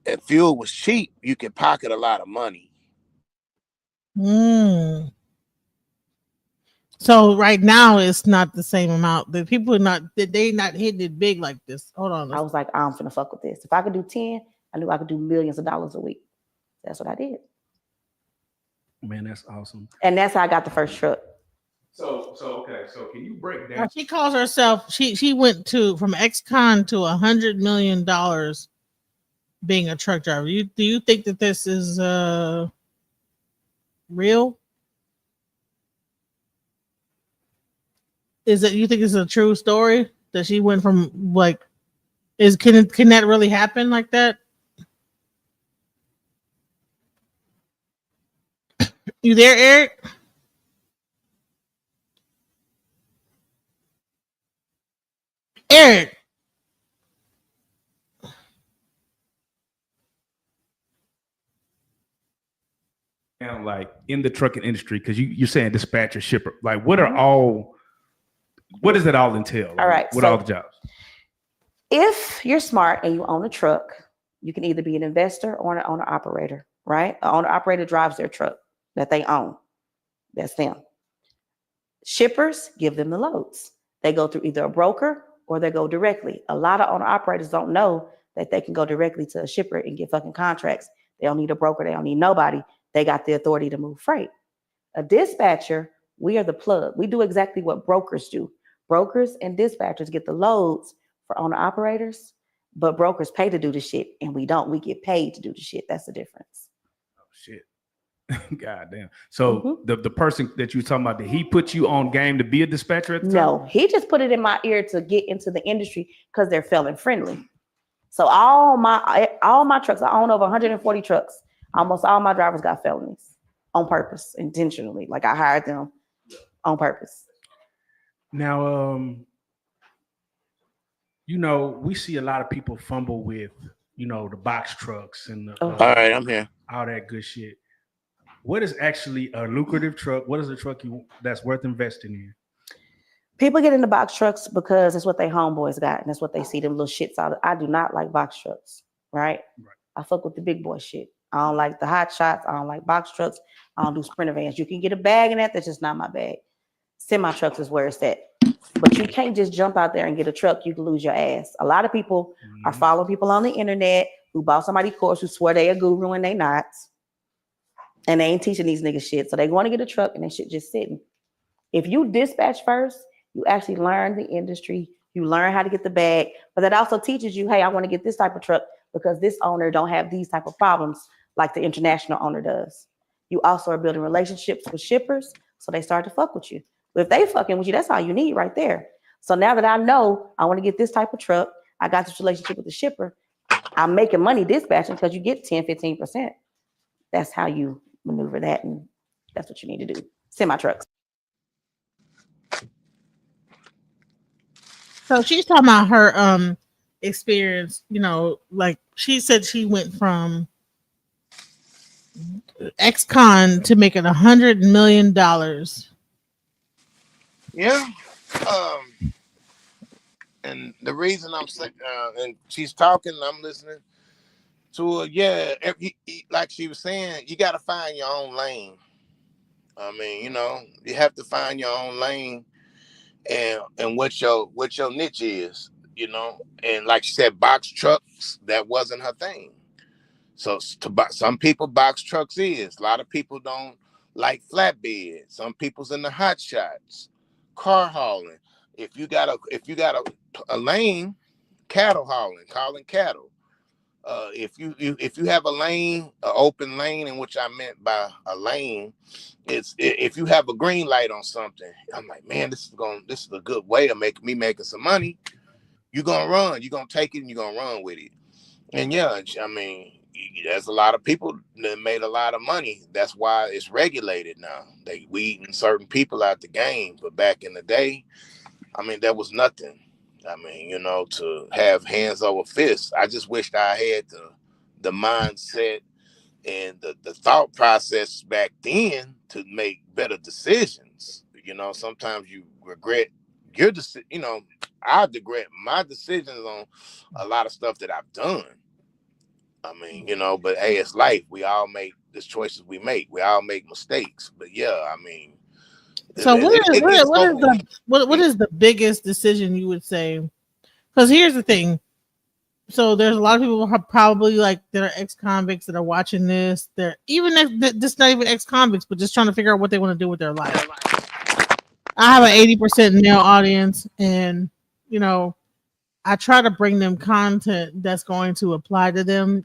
and fuel was cheap, you could pocket a lot of money. Mm. So right now it's not the same amount. The people are not they not hitting it big like this. Hold on. I was like, I'm finna fuck with this. If I could do 10, I knew I could do millions of dollars a week. That's what I did. Man, that's awesome. And that's how I got the first truck. So okay. So can you break Now, down? she calls herself. She went to from ex-con to $100 million being a truck driver. Do you think that this is real? Is it you think it's a true story that she went from like can that really happen like that? You there, Eric? Eric. Down, like in the trucking industry, because you're saying dispatcher, shipper. Like, what Mm-hmm. are all? What does it all entail? All right, What so- are all the jobs? If you're smart and you own a truck, you can either be an investor or an owner operator, right? An owner operator drives their truck that they own. That's them. Shippers give them the loads. They go through either a broker or they go directly. A lot of owner operators don't know that they can go directly to a shipper and get fucking contracts. They don't need a broker. They don't need nobody. They got the authority to move freight. A dispatcher, we are the plug. We do exactly what brokers do. Brokers and dispatchers get the loads for owner operators, but brokers pay to do the shit and we don't. We get paid to do the shit. That's the difference. Oh shit. God damn. So Mhm. the person that you were talking about, did he put you on game to be a dispatcher at the time? No, he just put it in my ear to get into the industry because they're felon friendly. So all my trucks, I own over 140 trucks. Almost all my drivers got felonies on purpose, intentionally. Like I hired them on purpose. Now, we see a lot of people fumble with, the box trucks and Oh. All right, I'm here. all that good shit. What is actually a lucrative truck? What is a truck that's worth investing in? People get into box trucks because that's what they homeboys got, and that's what they see them little shits out of. I do not like box trucks, right? I fuck with the big boy shit. I don't like the hot shots. I don't like box trucks. I don't do sprinter vans. You can get a bag in that. That's just not my bag. Semi trucks is where it's at. But you can't just jump out there and get a truck. You can lose your ass. A lot of people are following people on the internet who bought somebody's course who swear they a guru and they not. And they ain't teaching these niggas shit. So they want to get a truck and they shit just sitting. If you dispatch first, you actually learn the industry. You learn how to get the bag. But that also teaches you, hey, I want to get this type of truck because this owner don't have these type of problems like the international owner does. You also are building relationships with shippers, so they start to fuck with you. But if they fucking with you, that's all you need right there. So now that I know I want to get this type of truck, I got this relationship with the shipper, I'm making money dispatching because you get 10, 15%. That's how you maneuver that, and that's what you need to do. Semi trucks. So she's talking about her experience, like she said she went from ex-con to making $100 million. Yeah. And the reason I'm saying, and she's talking, I'm listening to her. Yeah, like she was saying, you got to find your own lane. I mean, you have to find your own lane, and what your niche is, And like she said, box trucks, that wasn't her thing. So some people, box trucks is. A lot of people don't like flatbed. Some people's in the hot shots, car hauling. If you got a lane, cattle hauling, calling cattle. If you have a lane, an open lane, in which I meant by a lane, it's if you have a green light on something. I'm like, man, this is a good way of making some money. You're gonna run. You're gonna take it and you're gonna run with it. And yeah, I mean, there's a lot of people that made a lot of money. That's why it's regulated now. They weeding certain people out the game. But back in the day, I mean, there was nothing. I mean, to have hands over fists. I just wished I had the mindset and the thought process back then to make better decisions. Sometimes you regret your decision. I regret my decisions on a lot of stuff that I've done. I mean, but hey, it's life. We all make the choices we make. We all make mistakes. But yeah, I mean, So it's so what is the biggest decision you would say? Because here's the thing. So there's a lot of people who are probably like that are ex-convicts that are watching this. They're just not even ex-convicts, but just trying to figure out what they want to do with their life. I have an 80% male audience, and you know, I try to bring them content that's going to apply to them.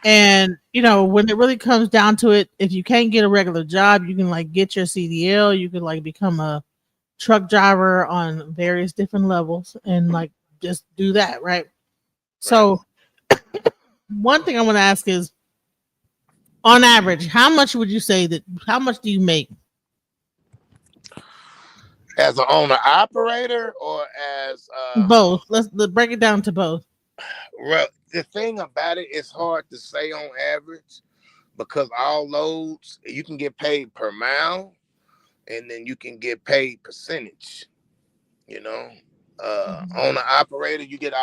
And when it really comes down to it, if you can't get a regular job, you can like get your CDL. You can like become a truck driver on various different levels, and like just do that, right? So one thing I want to ask is, on average, how much would you say that? How much do you make? As an owner operator or as Both. Let's break it down to both. well, the thing about it is hard to say on average because all loads you can get paid per mile and then you can get paid percentage. Owner operator, you get.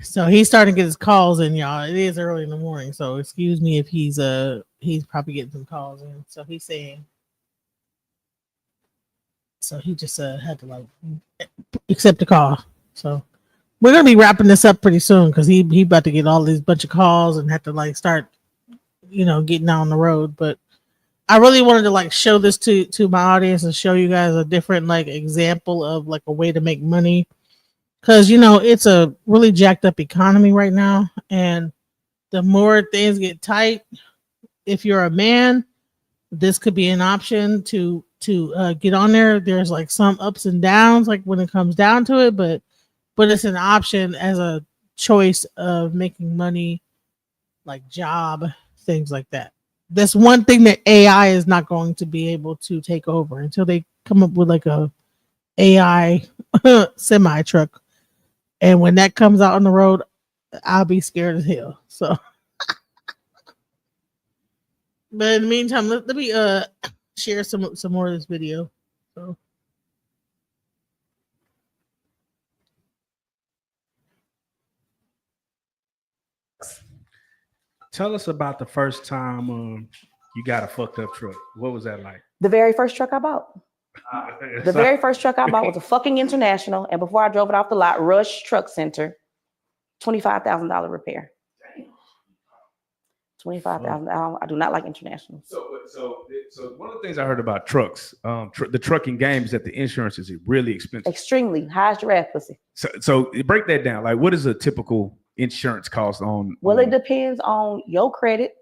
So he's starting to get his calls in, y'all. It is early in the morning, so excuse me if he's probably getting some calls in. So he's saying, so he just had to like accept the call. So we're gonna be wrapping this up pretty soon because he about to get all these bunch of calls and have to like start, getting out on the road. But I really wanted to like show this to my audience and show you guys a different like example of like a way to make money. Because it's a really jacked up economy right now, and the more things get tight, if you're a man, this could be an option to get on there. There's like some ups and downs, like when it comes down to it, but it's an option as a choice of making money, like job things like that. That's one thing that AI is not going to be able to take over until they come up with like a AI semi truck. And when that comes out on the road, I'll be scared as hell. So, but in the meantime, let me share some more of this video. So, Tell us about the first time you got a fucked up truck. What was that like? The very first truck I bought. The very first truck I bought was a fucking International, and before I drove it off the lot, Rush Truck Center, $25,000 repair. $25,000. I do not like Internationals. So one of the things I heard about trucks, the trucking game is that the insurance is really expensive. Extremely high as giraffe pussy. So break that down. Like, what is a typical insurance cost on? Well, it depends on your credit.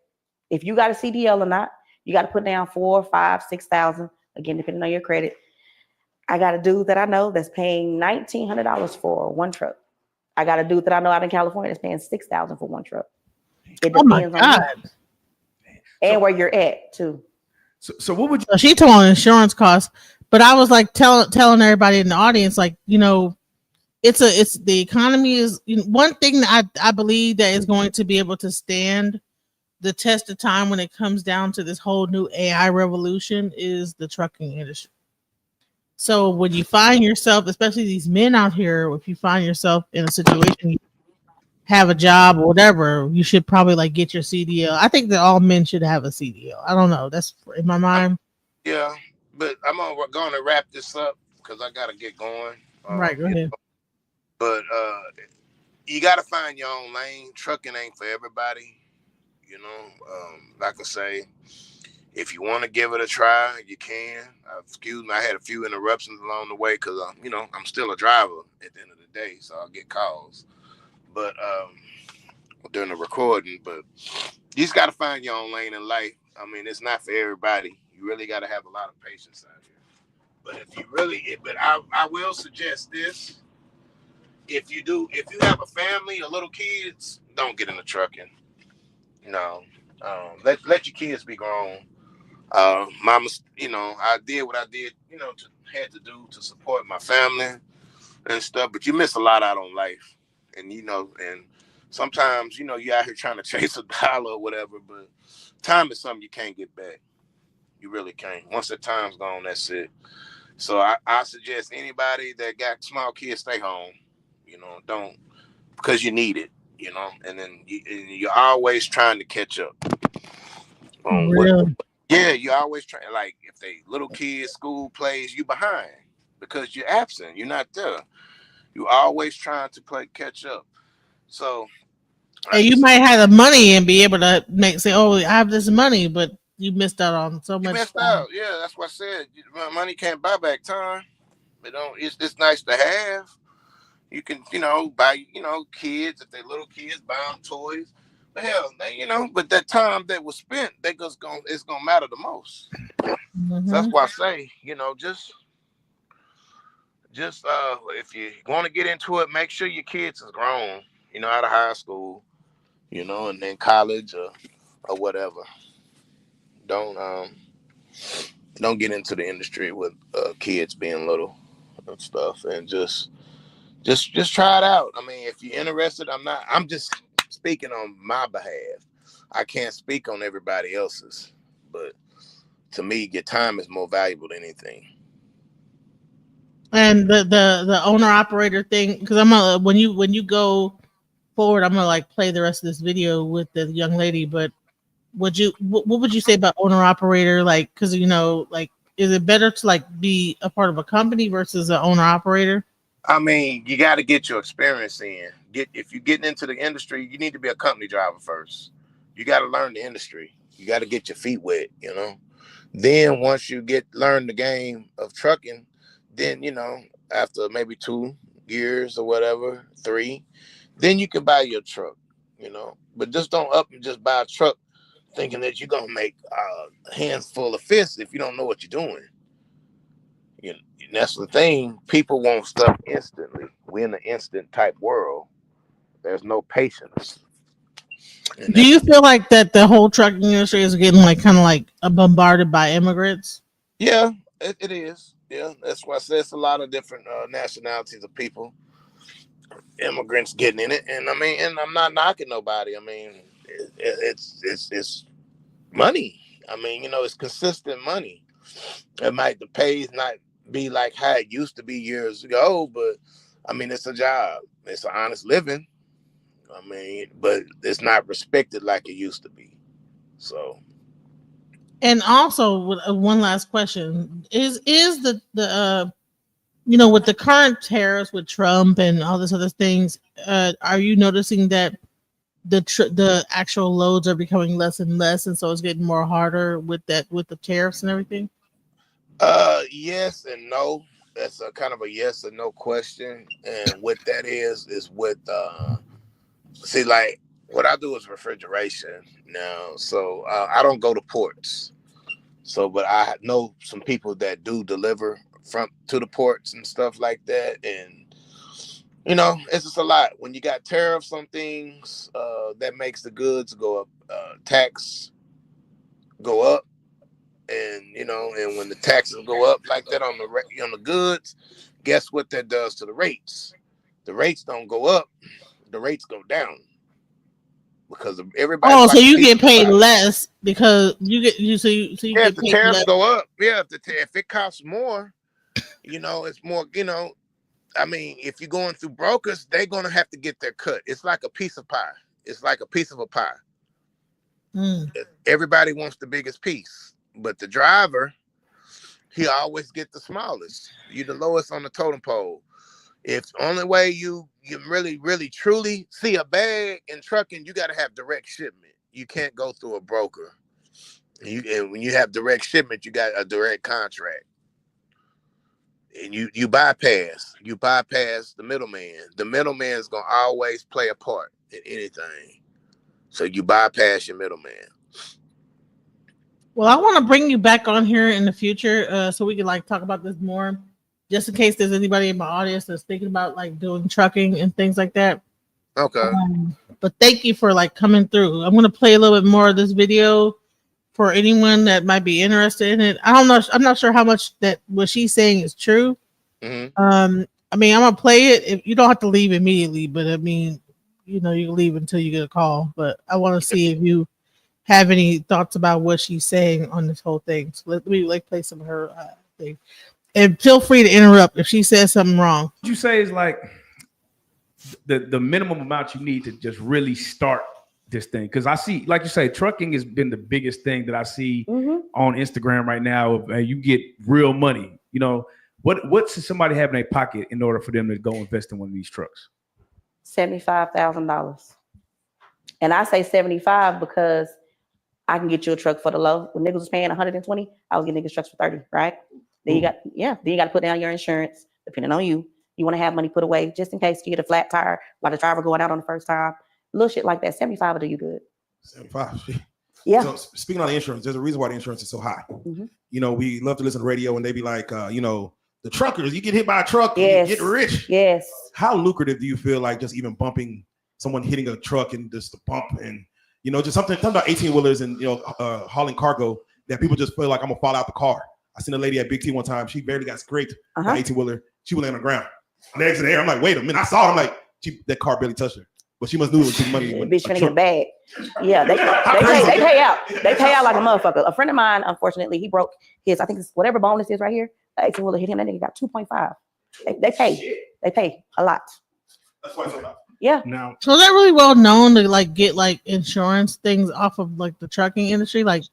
If you got a CDL or not, you got to put down 4, 5, 6,000. Again, depending on your credit. I got a dude that I know that's paying $1,900 for one truck. I got a dude that I know out in California that's paying $6,000 for one truck. It depends on you and where you're at too. So what would you? So she told on insurance costs, but I was like telling everybody in the audience, like it's the economy is one thing that I believe that is going to be able to stand the test of time when it comes down to this whole new AI revolution is the trucking industry. So when you find yourself, especially these men out here, if you find yourself in a situation, you have a job or whatever, you should probably like get your CDL. I think that all men should have a CDL. I don't know. That's in my mind. Yeah, but I'm going to wrap this up because I got to get going. Right, go ahead. But you got to find your own lane. Trucking ain't for everybody. Like I say, if you want to give it a try, you can. Excuse me, I had a few interruptions along the way because I'm still a driver at the end of the day, so I'll get calls. But during the recording, but you just got to find your own lane in life. I mean, it's not for everybody. You really got to have a lot of patience out here. But I will suggest this: if you have a family or little kids, don't get into trucking. Let your kids be grown. Mama, I did what I did, had to do to support my family and stuff. But you miss a lot out on life, and sometimes, you know, you're out here trying to chase a dollar or whatever, but time is something you can't get back. You really can't. Once the time's gone, that's it. So I suggest anybody that got small kids, stay home. You know, don't, because you need it. You know, and then you're always trying to catch up on what. Really? Yeah, you're always trying. Like if they little kids, school plays, you behind because you're absent. You're not there. You always trying to play catch up. So I And you just might have the money and be able to say, "Oh, I have this money," but you missed out on so you much missed time. out. Yeah, that's what I said. Money can't buy back time. It don't. It's nice to have. You can, you know, buy, you know, kids if they little kids, buy them toys. But hell, you know, but that time that was spent, it's gonna matter the most. So that's Hmm. why I say, you know, just if you want to get into it, make sure your kids is grown, you know, out of high school, you know, and then college or whatever. Don't don't get into the industry with kids being little and stuff, and just try it out. I mean, if you're interested, I'm just speaking on my behalf. I can't speak on everybody else's, but to me, your time is more valuable than anything. And the owner operator thing, because I'm gonna when you go forward, I'm gonna like play the rest of this video with the young lady. But what would you say about owner operator? Like, because you know, like, is it better to like be a part of a company versus an owner operator? I mean, you got to get your experience in. If you're getting into the industry, you need to be a company driver first. You got to learn the industry. You got to get your feet wet, you know. Then once you learn the game of trucking, then you know after maybe 2 years or whatever, 3, then you can buy your truck, you know. But just don't up and just buy a truck thinking that you're gonna make a handful of fists if you don't know what you're doing. You know, and that's the thing. People want stuff instantly. We're in an instant type world. There's no patience, and Do that's you feel like that the whole trucking industry is getting like kind of like bombarded by immigrants? yeah, it is. Yeah, that's why I say it's a lot of different nationalities of people, immigrants getting in it, and I mean, and I'm not knocking nobody. I mean, it's money. I mean, you know, it's consistent money. It might the pays not be like how it used to be years ago, but I mean, it's a job. It's an honest living. I mean, but it's not respected like it used to be. So, And also, with one last question is the you know, with the current tariffs with Trump and all this other things, are you noticing that the actual loads are becoming less and less, and so it's getting more harder with that with the tariffs and everything? yes and no. That's a kind of a yes or no question. And what that is with see, like what I do is refrigeration now. So I don't go to ports. So, but I know some people that do deliver from to the ports and stuff like that, and you know, it's just a lot. When you got tariffs on things, that makes the goods go up, tax go up, and you know, and when the taxes go up like that on the goods, guess what that does to the rates? The rates don't go up, the rates go down because everybody's Oh, so like a you piece get of paid pie. less because you Yeah, if get the paid tariffs less. go up, yeah, if it costs more, you know, it's more, you know. I mean, if you're going through brokers, they're gonna have to get their cut. It's like a piece of pie. It's like a piece of a pie. Mm. Everybody wants the biggest piece, but the driver, he always get the smallest. You the lowest on the totem pole. If only way you really truly see a bag in trucking, you got to have direct shipment. You can't go through a broker. And when you have direct shipment, you got a direct contract. And you bypass the middleman. The middleman is gonna always play a part in anything. So you bypass your middleman. Well, I want to bring you back on here in the future, so we can like talk about this more, just in case there's anybody in my audience that's thinking about like doing trucking and things like that. Okay. But thank you for like coming through. I'm gonna play a little bit more of this video for anyone that might be interested in it. I don't know. I'm not sure how much that what she's saying is true. Hmm. I mean, I'm gonna play it. If you don't have to leave immediately, but I mean, you know, you can leave until you get a call. But I want to see if you have any thoughts about what she's saying on this whole thing. So let me like play some of her thing, and feel free to interrupt if she says something wrong. What you say is like the minimum amount you need to just really start this thing, because I see, like you say, trucking has been the biggest thing that I see on Instagram right now. You get real money. You know, what should somebody have in their pocket in order for them to go invest in one of these trucks? $75,000. And I say 75 because I can get you a truck for the low. When niggas was paying 120, I was getting niggas trucks for 30, right? Then you got to put down your insurance, depending on you. You want to have money put away just in case you get a flat tire while the driver going out on the first time. Little shit like that. 75 will do you good. 75. Yeah. So speaking on the insurance, there's a reason why the insurance is so high. You know, we love to listen to radio and they be like, you know, the truckers, you get hit by a truck, Yes. you get rich. Yes. How lucrative do you feel like just even bumping someone, hitting a truck and just the bump, and you know, just something about 18-wheelers and, you know, hauling cargo that people just feel like I'm gonna fall out the car. I seen a lady at Big T one time. She barely got scraped by 18-wheeler. She was laying on the ground. Legs in the air. I'm like, wait a minute. I saw it. I'm like, that car barely touched her. But she must knew it was big money. Bitch finna get a bag. Yeah, they pay out. They pay out like a motherfucker. A friend of mine, unfortunately, he broke his, I think it's whatever bonus is right here. 18-wheeler hit him. That nigga got 2.5. They pay. They pay a lot. That's why it's so loud. Yeah. Now, So is that really well known to like get like insurance things off of like the trucking industry, like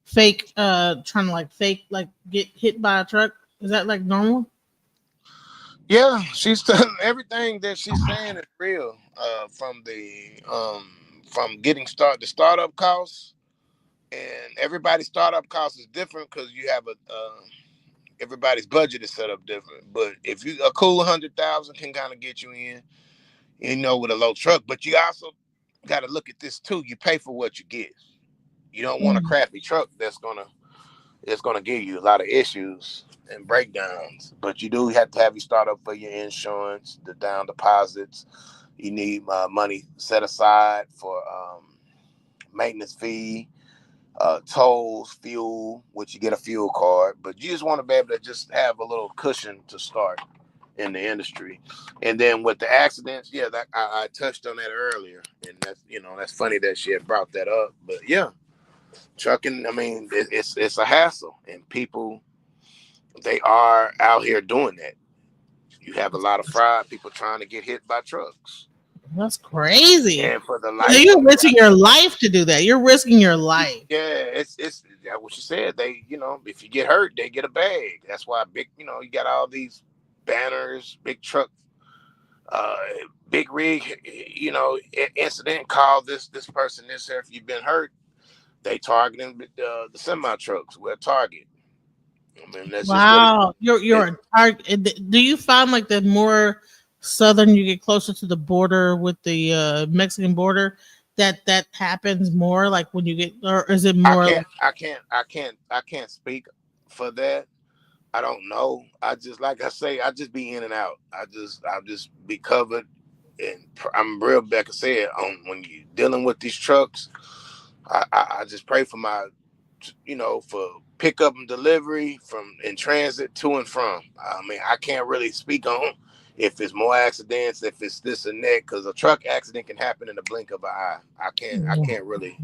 fake trying to like fake like get hit by a truck? Is that like normal? Yeah, she's everything that she's saying is real. From getting the startup costs, and everybody's startup cost is different because you have everybody's budget is set up different. But if you a cool 100,000 can kind of get you in, you know, with a low truck. But you also got to look at this too. You pay for what you get. You don't want a crappy truck that's gonna give you a lot of issues and breakdowns. But you do have to have you start up for your insurance, the down deposits. You need money set aside for maintenance fee, tolls, fuel, which you get a fuel card. But you just want to be able to just have a little cushion to start in the industry. And then with the accidents, yeah, that I touched on that earlier, and that's funny that she had brought that up. But yeah, trucking, I mean, it's a hassle, and people, they are out here doing that. You have a lot of fried people trying to get hit by trucks. That's crazy. And for the So you're risking your life to do that. You're risking your life. Yeah, it's what she said. They, if you get hurt, they get a bag. That's why you got all these banners, big truck, big rig, incident. Call this person this. If you've been hurt, they targeting the semi trucks. We're a target. I mean, that's wow. You're a target. Do you find like the more southern you get closer to the border with the Mexican border, that happens more, like when you get, or is it more? I can't speak for that. I don't know. I just, like I say, I just be in and out. I'll just be covered, and I'm real, Becca said, when you dealing with these trucks, I just pray for my, for pickup and delivery from in transit to and from. I mean, I can't really speak on if it's more accidents, if it's this and that, because a truck accident can happen in the blink of an eye. I can't really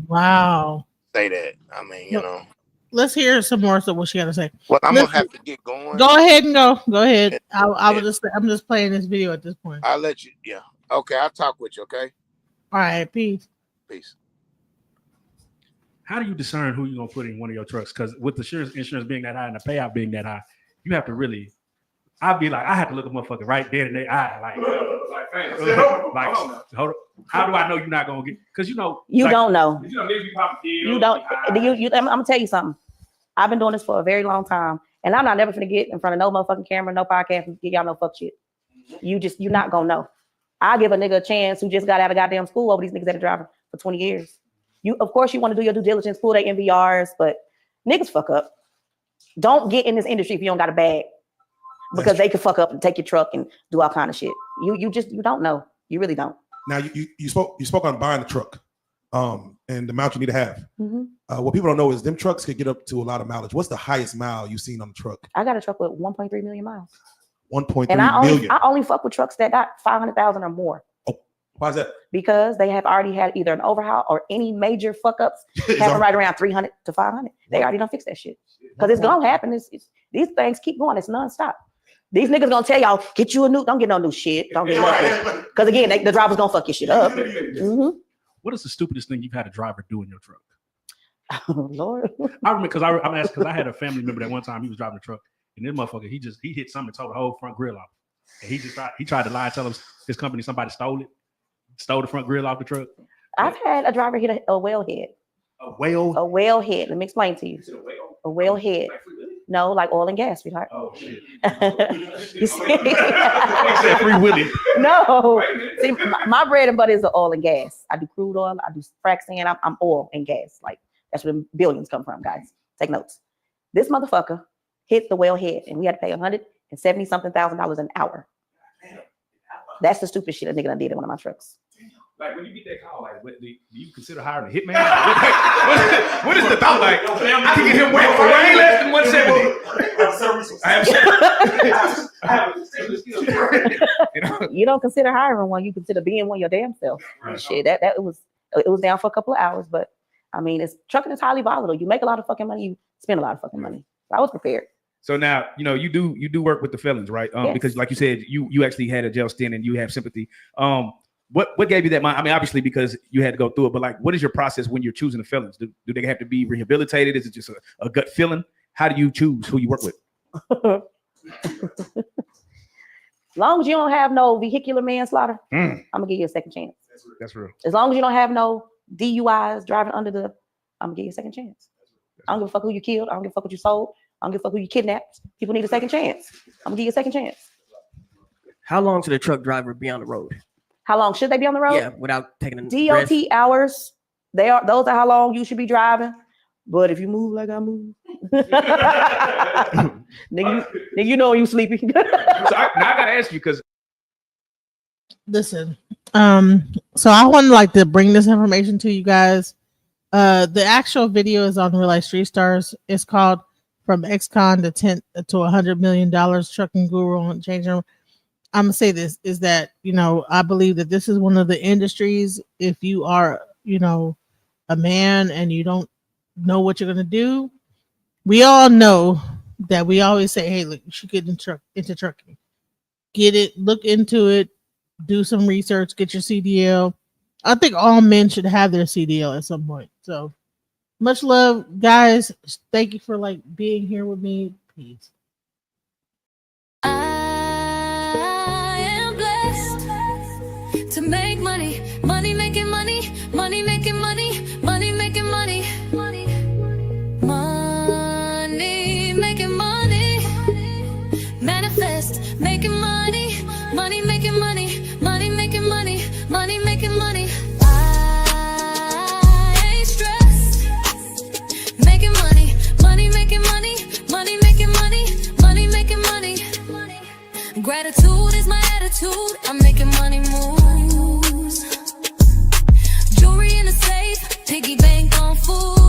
say that. I mean, Let's hear some more of what she got to say. Well, I'm gonna have to get going. Go ahead and go. Go ahead. I'm just playing this video at this point. I'll let you. Yeah. Okay. I'll talk with you. Okay. All right. Peace. Peace. How do you discern who you're gonna put in one of your trucks? Because with the insurance being that high and the payout being that high, you have to really. I'd be like, I have to look a motherfucker right dead in their eye, like, hold up. How do I know you're not gonna get? Because you don't know. You don't. I'm gonna tell you something. I've been doing this for a very long time, and I'm not never gonna get in front of no motherfucking camera, no podcast, and get y'all no fuck shit. You're not gonna know. I give a nigga a chance who just got out of goddamn school over these niggas that are driving for 20 years. Of course, you want to do your due diligence, pull their MVRs, but niggas fuck up. Don't get in this industry if you don't got a bag, because they can fuck up and take your truck and do all kind of shit. You don't know. You really don't. Now you spoke on buying the truck, and the amount you need to have. Mm-hmm. What people don't know is them trucks could get up to a lot of mileage. What's the highest mile you've seen on the truck? I got a truck with 1.3 million miles. 1.3 million. And I only fuck with trucks that got 500,000 or more. Oh, Why is that? Because they have already had either an overhaul or any major fuck ups happen right around 300 to 500. They already don't fix that shit because it's gonna happen. These things keep going. It's nonstop. These niggas gonna tell y'all, get you a new. Don't get no new shit. Don't get nothing. Because again, the driver's gonna fuck your shit up. Mm-hmm. What is the stupidest thing you've had a driver do in your truck? Oh Lord. I remember because I'm asking because I had a family member that one time he was driving a truck and this motherfucker he hit something and tore the whole front grill off. And he tried to lie and tell his company somebody stole the front grill off the truck. I've had a driver hit a whale head. A whale? A whale head. Let me explain to you. Is it a whale? A whale head. No, like oil and gas, sweetheart. Oh shit. You see? I said Free Willy. No. See, my bread and butter is the oil and gas. I do crude oil. I do frac sand. I'm oil and gas. Like that's where the billions come from, guys. Take notes. This motherfucker hit the whale head, and we had to pay $170-something thousand an hour. That's the stupid shit a nigga done did in one of my trucks. Like when you get that call, like, do you consider hiring a hitman? What is the thought? Like, I can get him way for way less than 170. You don't consider hiring one. You consider being one your damn self. Right. Shit, it was down for a couple of hours, but I mean, trucking is highly volatile. You make a lot of fucking money. You spend a lot of fucking money. So I was prepared. So now, you do work with the felons, right? Yes. Because like you said, you actually had a jail stint and you have sympathy. What gave you that mind? I mean, obviously because you had to go through it, but like, what is your process when you're choosing the felons? Do they have to be rehabilitated? Is it just a gut feeling? How do you choose who you work with? As long as you don't have no vehicular manslaughter, I'm gonna give you a second chance. That's real. As long as you don't have no DUIs driving under I'm gonna give you a second chance. I don't give a fuck who you killed. I don't give a fuck what you sold. I don't give a fuck who you kidnapped. People need a second chance. I'm gonna give you a second chance. How long should a truck driver be on the road? How long should they be on the road? Yeah, without taking a DOT breath. hours. Those are how long you should be driving. But if you move like I move, nigga, you know you sleepy. So now I gotta ask you because listen, so I want to bring this information to you guys. The actual video is on Real Life Street Stars. It's called From Ex-Con to $100 Million Trucking Guru on Changing. I'm gonna say this is that I believe that this is one of the industries. If you are a man and you don't know what you're gonna do, we all know that we always say, hey, look, you should get into trucking. Get it, look into it, do some research, get your CDL. I think all men should have their CDL at some point. So much love, guys. Thank you for being here with me. Peace. I am blessed to make money, money making money, money making money, money making money, money making money, manifest making money, money making money, money making money, money making money. I ain't stressed, making money, money making money, money making money, money making money. Gratitude is my attitude. I'm making money moves. Jewelry in the safe, piggy bank on food.